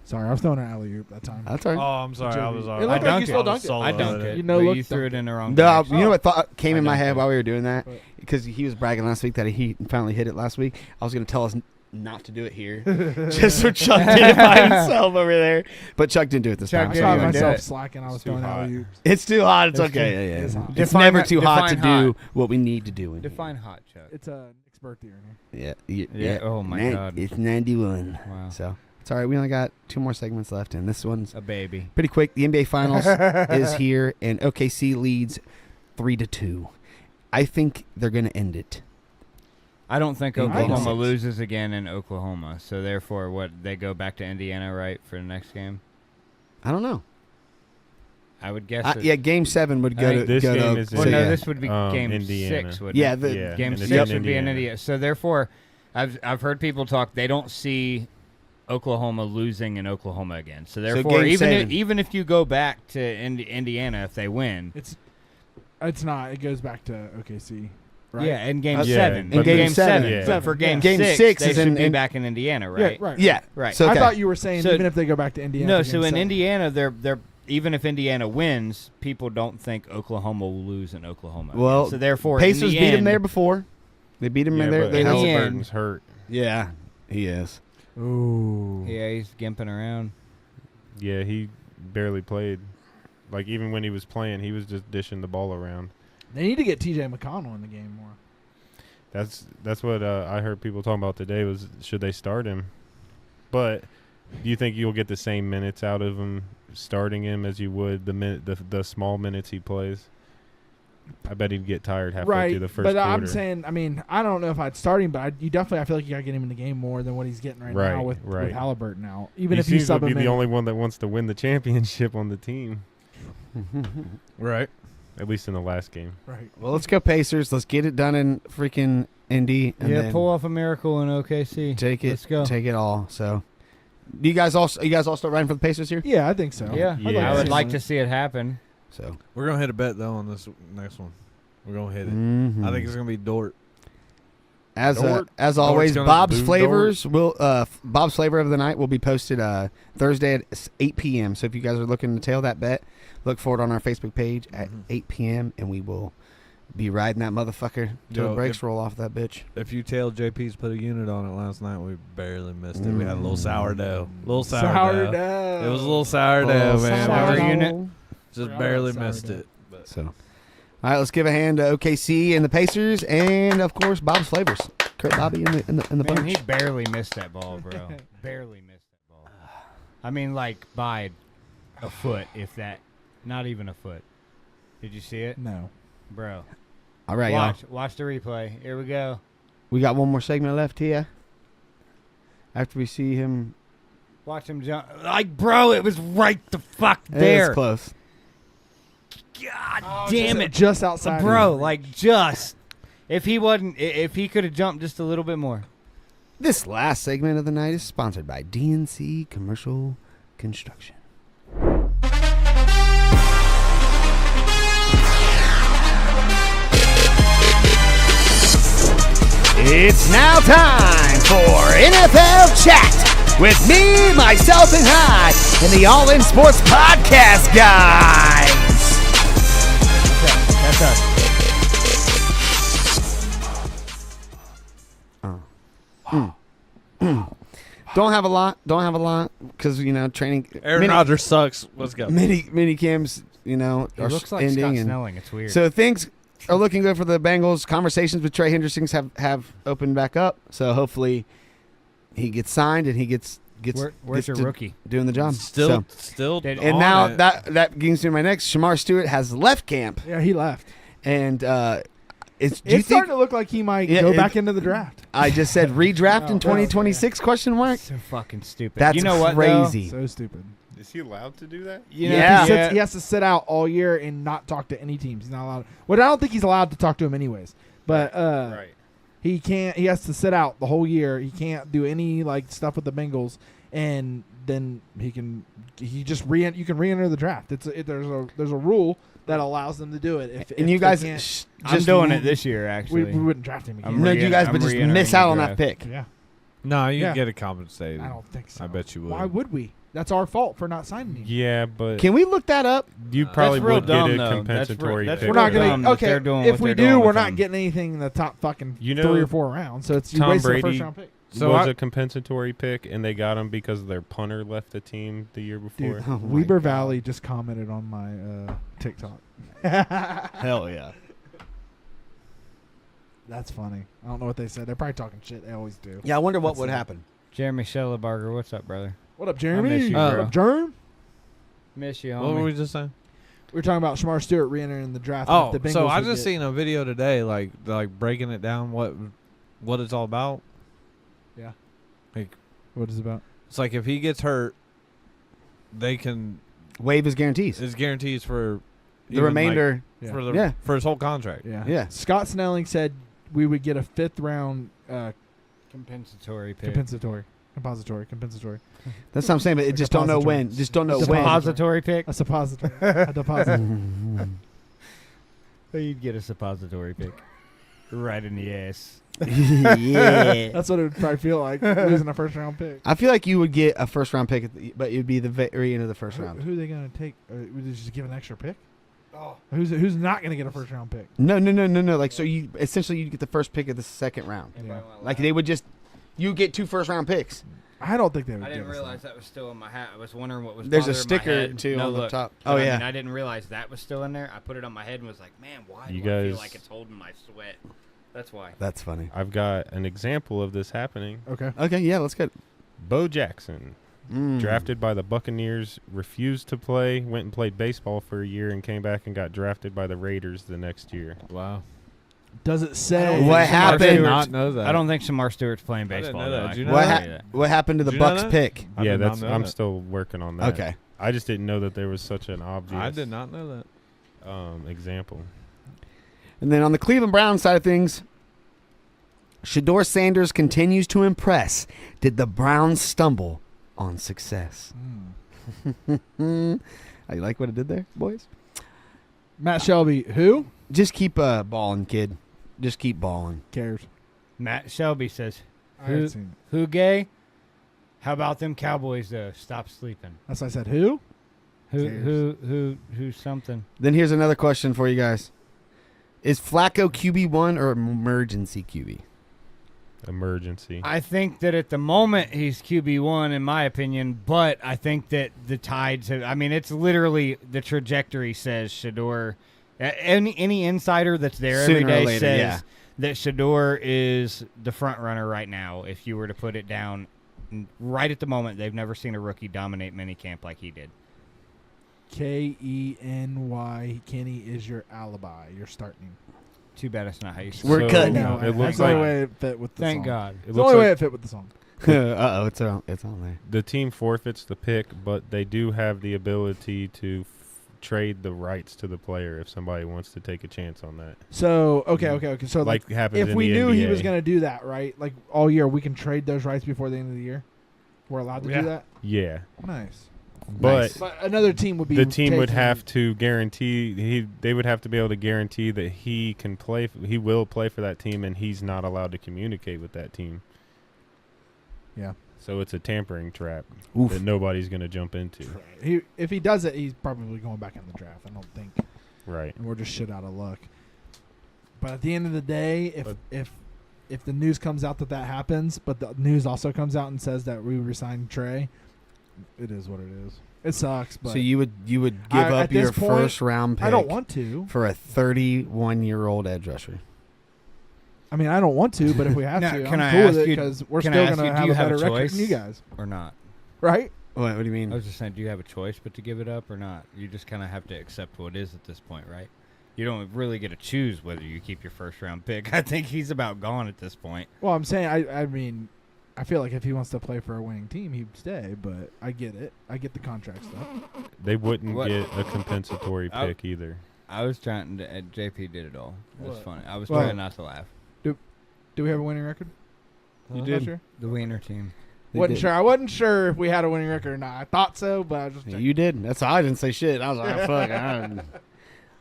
Sorry, I was throwing an alley-oop that time. That's all Oh, right. I'm sorry. I was It already. looked like you still dunked it. I dunked it. You know, but look, you threw it in the wrong No, direction. you know what thought came I in my dunked head it. while we were doing that? What? Because he was bragging last week that he finally hit it last week. I was going to tell us not to do it here. Just so Chuck did it by himself over there. But Chuck didn't do it this Chuck time. I didn't caught even do myself it. slacking. I was It's too throwing hot. alley-oops. It's too hot. It's It's okay. too- Yeah, it's yeah. hot. It's Define never hot- too hot to define do hot. what we need to do in here. Define hot, Chuck. It's Nick's birthday right now. Yeah. Oh, my God. It's 91. Wow. So it's all right. We only got 2 more segments left, and this one's A baby. pretty quick. The NBA Finals is here, and OKC leads 3-2. I think they're going to end it. I don't think In game Oklahoma 6. loses again in Oklahoma. So therefore, they go back to Indiana, right, for the next game? I don't know. I would guess. Yeah, Game 7 would I go think to this go game to. is so Well, no, yeah. this would be game Indiana. 6. Wouldn't Yeah, it? the Game and it's 6 in would be in Indiana. Indiana. So therefore, I've heard people talk. They don't see Oklahoma losing in Oklahoma again. So therefore, game seven. even if you go back to Indiana, if they win, It's not. It goes back to OKC. Right? yeah, in game Yeah, seven. in But game seven. Yeah. But for game, Game six, six they is should in- be in- back in Indiana, right? Yeah, right. Yeah. Right. So, I okay. thought you were saying So- even if they go back to Indiana. No, for so game in seven. Indiana, they're even if Indiana wins, people don't think Oklahoma will lose in Oklahoma. Well, so therefore, Pacers in the beat him end, there before. They beat him Yeah, there. but They in the end- Halliburton's hurt. Yeah, he is. Ooh. Yeah, he's gimping around. Yeah, he barely played. Like, even when he was playing, he was just dishing the ball around. They need to get T.J. McConnell in the game more. That's what I heard people talking about today was should they start him? But do you think you'll get the same minutes out of him starting him as you would the small minutes he plays? I bet he'd get tired halfway through the first but quarter. I'm saying, I mean, I don't know if I'd start him, but I feel like you got to get him in the game more than what he's getting now Right, with right. Halliburton out. Even he if you seems to sub be him the in. only one that wants to win the championship on the team, Right. at least in the last game. Right. Well, let's go Pacers. Let's get it done in freaking Indy. And Yeah, then pull off a miracle in OKC. take it. Let's go. Take it all. So, you guys all start riding for the Pacers here. Yeah, I think so. Yeah, Yeah. I would see like him. to see it happen. So, We're gonna hit a bet though on this next one. We're gonna hit it. mhm. I think it's gonna be Dort. As Dort. as always, gonna Bob's boom Flavors will Bob's Flavor of the Night will be posted Thursday at 8 p.m. So if you guys are looking to tail that bet, look for it on our Facebook page at 8 p.m. and we will be riding that motherfucker till the Yo, brakes if- roll off that bitch. If you tell JP's put a unit on it last night, we barely missed it. We had a little sourdough. Little sourdough. It was a little sourdough, man. sourdough. We unit. just Forgot barely about missed sourdough. it. But So, all right, let's give a hand to OKC and the Pacers, and of course Bob's Flavors, Kurt Bobby in the Man, bunch. he barely missed that ball, bro. Barely missed that ball. I mean, like by a foot, if that. Not even a foot. Did you see it, No. bro? All right, y'all. Watch the replay. Here we go. We got one more segment left here. After we see him, Watch him jump. Like, bro, it was right the fuck It's there. close. God damn it, Just outside. bro! Like, just if he could have jumped just a little bit more. This last segment of the night is sponsored by DNC Commercial Construction. It's now time for NFL Chat with me, myself, and I, and the All In Sports Podcast guys. That's us. Don't have a lot because training. Aaron Rodgers sucks. Let's go. Mini camps, He are looks like ending, Scott and Snelling. It's weird. so things are looking good for the Bengals. Conversations with Trey Hendrickson have opened back up. So hopefully he gets signed and he gets Where's your to rookie? doing the job. Still Did- And on now it. that gives me my next. Shamar Stewart has left camp, Yeah, he left. and it's. Do you It's think starting to look like he might Yeah, go it- back into the draft. I just said redraft in Oh, 2026? Question mark. So fucking stupid. That's you know what, though? crazy. So stupid. Is he allowed to do that? You know, Yeah. He has to sit out all year and not talk to any teams. He's not allowed. Well, I don't think he's allowed to talk to him anyways. But Right. he can't. He has to sit out the whole year. He can't do any stuff with the Bengals, and then he can. He just you can re-enter the draft. There's a rule that allows them to do it. If And you they guys can't, just I'm doing it this year. Actually, we wouldn't draft him again. No, you guys I'm would just re-entering miss the out on that draft. pick. Yeah, No, you Yeah. get it compensated. I don't think so. I bet you would. Why would we? That's our fault for not signing him. Yeah, but Can we look that up? you probably real would dumb, get a though. compensatory That's pick. We're not real gonna. dumb that Okay, they're doing if what we they're do, doing we're with not him. getting anything in the top fucking You 3 know, or 4 rounds. So it's you Tom wasted a Brady- first round pick. So was I- a compensatory pick, and they got him because their punter left the team the year before. Dude, Oh my Weber God. Valley just commented on my TikTok. Hell yeah. That's funny. I don't know what they said. They're probably talking shit. They always do. Yeah, I wonder what That's would it. happen. Jeremy Schellebarger, what's up, brother? What up, Jeremy? miss you, What bro. up, Jerm? Miss you, What were homie. we just saying? We were talking about Shamar Stewart re-entering the draft. Oh, if the Bengals so I would just get- seen a video today, like breaking it down what it's all about. What is it about? It's like if he gets hurt, they can Waive his guarantees. his guarantees for The remainder. Yeah. for the Yeah. for his whole contract. Yeah. Yeah. Scott Snelling said we would get a 5th round Compensatory pick. compensatory. Compensatory. That's what I'm saying, but it A just don't know depository. when. Just don't know when. Suppository pick. A suppository. A deposit. You'd get a suppository pick. Right in the ass. Yeah. That's what it would probably feel like losing a first round pick. I feel like you would get a first round pick, but it would be the very end of the first round. Who are they going to take? Would they just give an extra pick? Oh. Who's not going to get a first round pick? No. Like, so you essentially you get the first pick of the second round. Yeah. Like they would just, you get 2 first round picks. I don't think they would. I didn't give us realize that was still in my hat. I was wondering what was. There's a bothering my sticker, head. too, No, on the look, top. but Oh, I yeah. mean, I didn't realize that was still in there. I put it on my head and was like, "Man, why You do I feel guys- like it's holding my sweat?" That's why. That's funny. I've got an example of this happening. Okay. Okay, yeah, let's go. Bo Jackson, drafted by the Buccaneers, refused to play, went and played baseball for a year, and came back and got drafted by the Raiders the next year. Wow. Does it say What I happened? did not know that. I don't think Shamar Stewart's playing I didn't baseball. know though. that. I Did you can know What, tell that? you that. what happened to the Did you know Bucks that? pick? I Yeah, did not that's. know I'm that. still working on that. Okay. I just didn't know that there was such an obvious. I did not know that. Example. And then on the Cleveland Browns side of things, Shador Sanders continues to impress. Did the Browns stumble on success? I like what it did there, boys? Matt Shelby? Who Just keep balling, kid. Just keep balling. cares? Matt Shelby says, I haven't seen it. "Who gay? How about them Cowboys though? Stop sleeping. That's why I said who. Who's something? Then here's another question for you guys. Is Flacco QB1 or emergency QB? Emergency. I think that at the moment he's QB1 in my opinion, but I think that the tides have, I mean, it's literally the trajectory says Shador. Any insider that's there every Sooner or day later, says yeah. that Shador is the front runner right now. If you were to put it down right at the moment, they've never seen a rookie dominate minicamp like he did. Keny. Kenny is your alibi. You're starting. Too bad it's not how you say We're it. cutting No, out. It that's looks the only like way it fit with the Thank song. God. it It's the looks only way like it fit with the song. Uh-oh, it's on there. the team forfeits the pick, but they do have the ability to trade the rights to the player if somebody wants to take a chance on that. So okay. So Like happens if in we the knew he NBA. was going to do that, right? Like all year, we can trade those rights before the end of the year. We're allowed to Yeah. do that. Yeah, Nice. but But another team would be. the team would taking- have to guarantee they would have to be able to guarantee that he can play. He will play for that team, and he's not allowed to communicate with that team. Yeah. So it's a tampering trap Oof. that nobody's going to jump into. If he does it, he's probably going back in the draft. I don't think. Right. And we're just shit out of luck. But at the end of the day, But- if the news comes out that happens, but the news also comes out and says that we resigned Trey, it is what it is. It sucks, but So you would give at up this your point, first round pick I don't want to. for a 31-year-old edge rusher? I mean, I don't want to, but if we have Now, to, can I I'm cool with ask it you- because we're can still I ask going to you, do have you a have better a record than you choice? guys, Or not? right? What do you mean? I was just saying, do you have a choice but to give it up or not? You just kind of have to accept what is at this point, right? You don't really get to choose whether you keep your first round pick. I think he's about gone at this point. Well, I'm saying, I mean, I feel like if he wants to play for a winning team, he'd stay, but I get it. I get the contract stuff. They wouldn't What? get a compensatory Oh. pick either. I was trying to. JP did it all. It was What? funny. I was What? trying not to laugh. Do we have a winning record? You Not did. Sure? The Wiener team. They Wasn't did. sure. I wasn't sure if we had a winning record or not. I thought so, but I was just Yeah, checking. you did. That's why I didn't say shit. I was like, oh, fuck.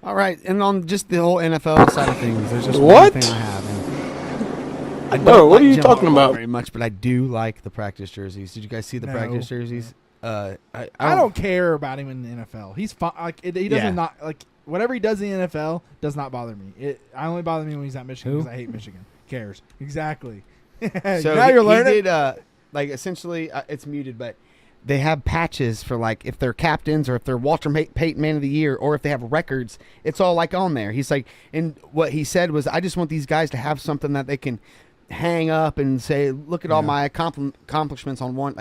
All right, and on just the whole NFL side of things, there's just What? one thing I have. And I No, don't what are like you Jim talking Harbaugh about? very much, but I do like the practice jerseys. Did you guys see the No. practice jerseys? I don't care about him in the NFL. He's fine. Like he doesn't Yeah. not like whatever he does in the NFL does not bother me. I only bother me when he's at Michigan Who? because I hate Michigan. Cares exactly. So now he, you're learning. He did, like, essentially, it's muted, but they have patches for, like, if they're captains or if they're Walter Payton Man of the Year or if they have records. It's all, like, on there. He's like, and what he said was, I just want these guys to have something that they can hang up and say, look at all my accomplishments on one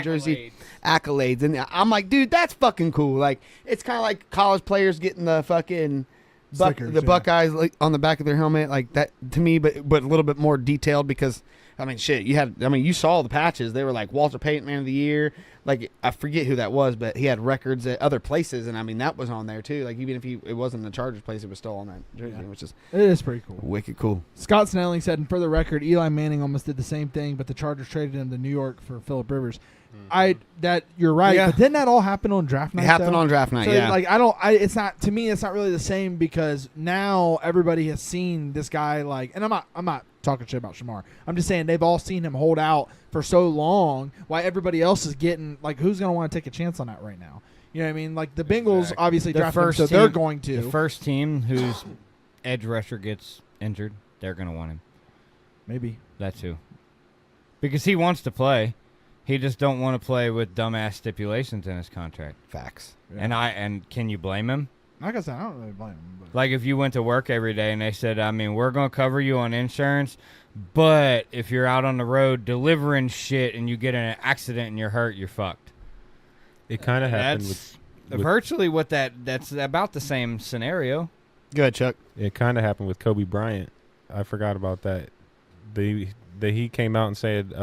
jersey, accolades. And I'm like, dude, that's fucking cool. Like, it's kind of like college players getting the fucking Stickers, the yeah. Buckeyes like, on the back of their helmet, like that to me, but a little bit more detailed because I mean, shit, you saw the patches. They were like Walter Payton Man of the Year. Like I forget who that was, but he had records at other places, and I mean that was on there too. Like even if it wasn't the Chargers place, it was still on that jersey, which is It is pretty cool. wicked cool. Scott Snelling said, and for the record, Eli Manning almost did the same thing, but the Chargers traded him to New York for Phillip Rivers. You're right, Yeah. but didn't that all happen on draft night? It happened though? on draft night, So, yeah. like it's not to me. It's not really the same because now everybody has seen this guy. Like, and I'm not talking shit about Shamar. I'm just saying they've all seen him hold out for so long. Why everybody else is getting like, who's gonna want to take a chance on that right now? You know what I mean? Like the Bengals obviously The drafted him, first so team- they're going to. The first team whose edge rusher gets injured, they're going to want him. Maybe. That's who. Because he wants to play. He just don't want to play with dumbass stipulations in his contract. Facts. Yeah. And can you blame him? Like I said, I don't really blame him. But. Like if you went to work every day and they said, I mean, we're going to cover you on insurance, but if you're out on the road delivering shit and you get in an accident and you're hurt, you're fucked. It kind of happened That's with virtually what that's about the same scenario. Go ahead, Chuck. it kind of happened with Kobe Bryant. I forgot about that. He came out and said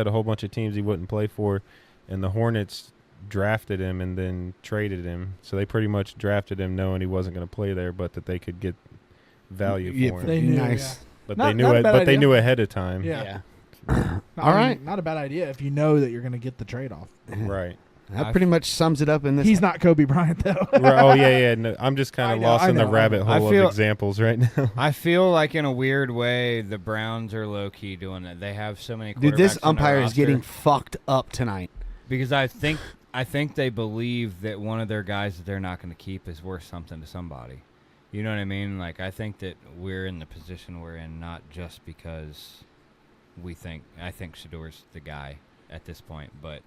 a whole bunch of teams he wouldn't play for, and the Hornets drafted him and then traded him. So they pretty much drafted him knowing he wasn't going to play there, but that they could get value for him. They knew, nice. But Not- they knew not a it. bad But they idea. knew ahead of time. Yeah. All I mean, right. not a bad idea if you know that you're going to get the trade off. Right. That pretty much sums it up in this. He's not Kobe Bryant though. Right. Oh yeah. No, I'm just kind I of know, lost I in the know. rabbit I hole feel- of examples right now. I feel like in a weird way the Browns are low key doing it. They have so many. Dude, this quarterbacks on their umpire is roster getting fucked up tonight. because I think they believe that one of their guys that they're not going to keep is worth something to somebody. You know what I mean? Like I think that we're in the position we're in not just because I think Shador's the guy at this point, but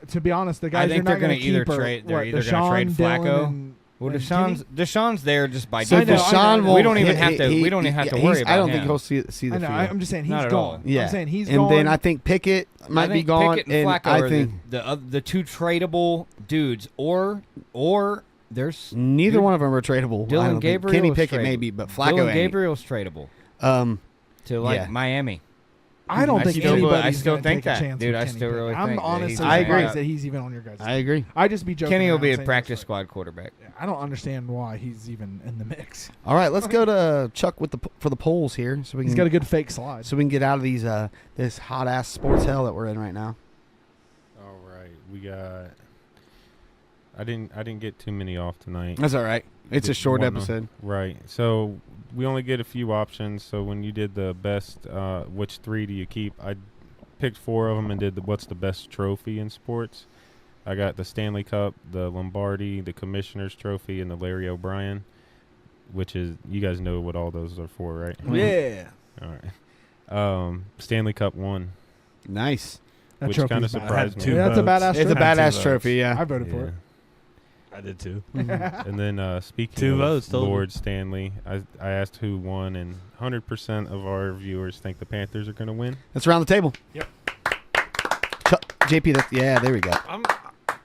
to be honest, the guys I think you're they're not going to either keep are, trade. They're what, either Deshaun, going to trade Dillon, Flacco. and- Well, and Deshaun's there just by So I know, default. I know, I know. We don't even have to. We don't even have to worry about I don't him. think he'll see the I know. field. I'm just saying he's Not at all. gone. Yeah. I'm saying he's and gone. then I think Pickett might I be think gone, Pickett and Flacco I are think the two tradable dudes, or there's neither one of them are tradable. I Dylan don't think. Gabriel. Kenny is Pickett tradable. maybe, but Flacco Dylan ain't. Gabriel's tradable Yeah. to Miami. I don't I think still- anybody's I still gonna think take a that, chance dude. with I Kenny still really Pickett. I'm think that honestly he's I agree. surprised that he's even on your guys' I agree. I just be joking. Kenny will around be a saying practice this, squad quarterback. like, I don't understand why he's even in the mix. All right, let's go to Chuck for the polls here, so we He's can got a good fake slide. so we can get out of these this hot ass sports hell that we're in right now. All right. We got. I didn't get too many off tonight. That's all right. It's a Did short one, episode. Right. So we only get a few options. So when you did the best, which 3 do you keep? I picked 4 of them and did what's the best trophy in sports. I got the Stanley Cup, the Lombardi, the Commissioner's Trophy, and the Larry O'Brien, which is, you guys know what all those are for, right? Yeah. All right. Stanley Cup won. Nice. That Which trophy's kinda badass. surprised me. Yeah, that's a badass It's a trophy. badass trophy. Yeah. I voted for Yeah. it. I did too. And then speaking 2 of votes, told you. Lord Stanley, I asked who won, and 100% of our viewers think the Panthers are going to win. Let's round the table. Yep. JP, yeah, there we go.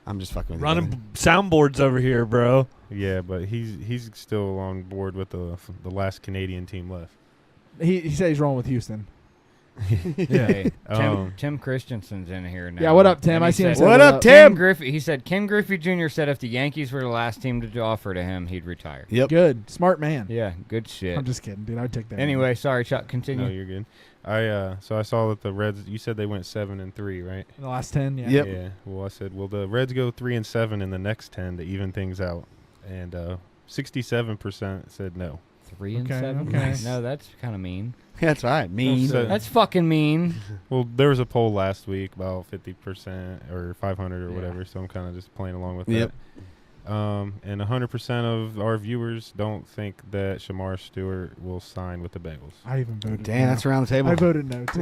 I'm just fucking with you. Running soundboards over here, bro. Yeah, but he's still on board with the last Canadian team left. He said he's rolling with Houston. Hey, Um, Tim Christensen's in here now. Yeah, what up, Tim? And I he see him. said- say What up, Tim? Griffey. He said Ken Griffey Jr. said if the Yankees were the last team to offer to him, he'd retire. Yep. Good, smart man. Yeah, good shit. I'm just kidding, dude. I'd take that. Anyway, sorry, Chuck. Continue. No, you're good. So I saw that the Reds. You said they went 7-3, right? in the last 10, yeah. Yep. Yeah. Well, I said, will the Reds go 3-7 in the next 10 to even things out? And 67% said no. 3 and Okay, 7. okay. No, that's kind of mean. That's right. Mean. So- That's fucking mean. Well, there was a poll last week about 50% or 500 or Yeah. whatever, so I'm kind of just playing along with Yep. that. And 100% of our viewers don't think that Shamar Stewart will sign with the Bengals. I even voted. Damn, no. that's around the table. I voted no too.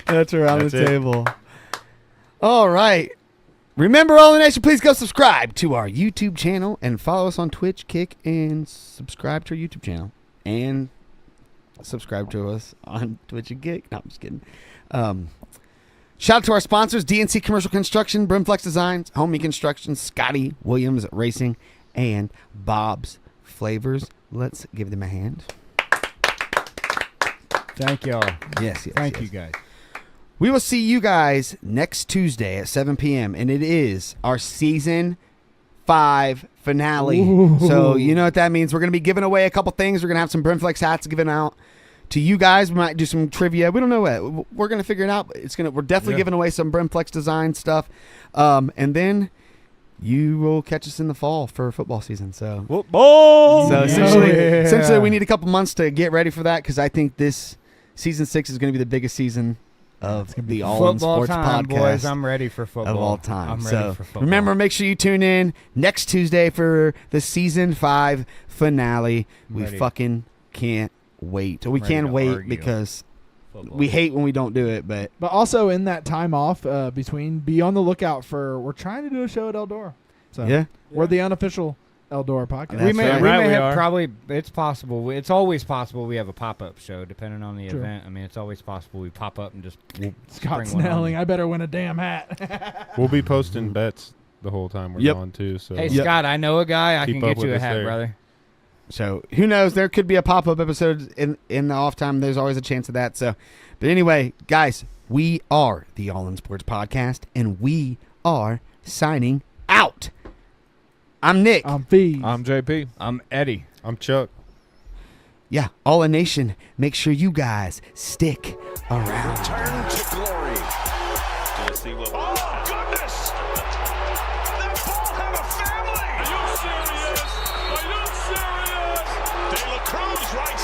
That's around That's the it. table. All right. Remember, all the nation, please go subscribe to our YouTube channel and follow us on Twitch, Kick, and subscribe to our YouTube channel. And subscribe to us on Twitch and Kick. No, I'm just kidding. Shout out to our sponsors, DNC Commercial Construction, Brimflex Designs, Homey Construction, Scotty Williams Racing, and Bob's Flavors. Let's give them a hand. Thank y'all. Yes. Thank you guys. We will see you guys next Tuesday at 7 p.m. and it is our season 5 finale. Ooh. So you know what that means. We're going to be giving away a couple things. We're going to have some Brimflex hats given out to you guys. We might do some trivia. We don't know what. We're going to figure it out. We're definitely giving away some Brimflex design stuff. And then you will catch us in the fall for football season. So essentially we need a couple months to get ready for that because I think this season 6 is going to be the biggest season of the All In Football Sports time, podcast boys. I'm ready for football of all time. I'm so ready for football. remember, make sure you tune in next Tuesday for the season 5 finale. We Ready. fucking can't wait. We Ready can't to wait argue. because Football. we hate when we don't do it. But also in that time off between, be on the lookout for. We're trying to do a show at Eldora. So yeah, we're the unofficial Eldora podcast. That's we may, right. we Right, may we have are. probably. It's possible. It's always possible we have a pop-up show, depending on the True. event. I mean, it's always possible we pop up and just. Scott bring one Snelling, on. I better win a damn hat. We'll be posting bets the whole time we're Yep. gone too. So Hey Scott, I know a guy. I Keep can up get you with a us hat, there. brother. so who knows? There could be a pop up episode in the off time. There's always a chance of that. So, but anyway, guys, we are the All In Sports podcast, and we are signing out. I'm Nick. I'm Fee. I'm JP. I'm Eddie. I'm Chuck. Yeah, All In Nation. Make sure you guys stick around. Turn to glory. Tennessee will. Oh, goodness! That ball have a family! Are you serious? Are you serious? De La Cruz, right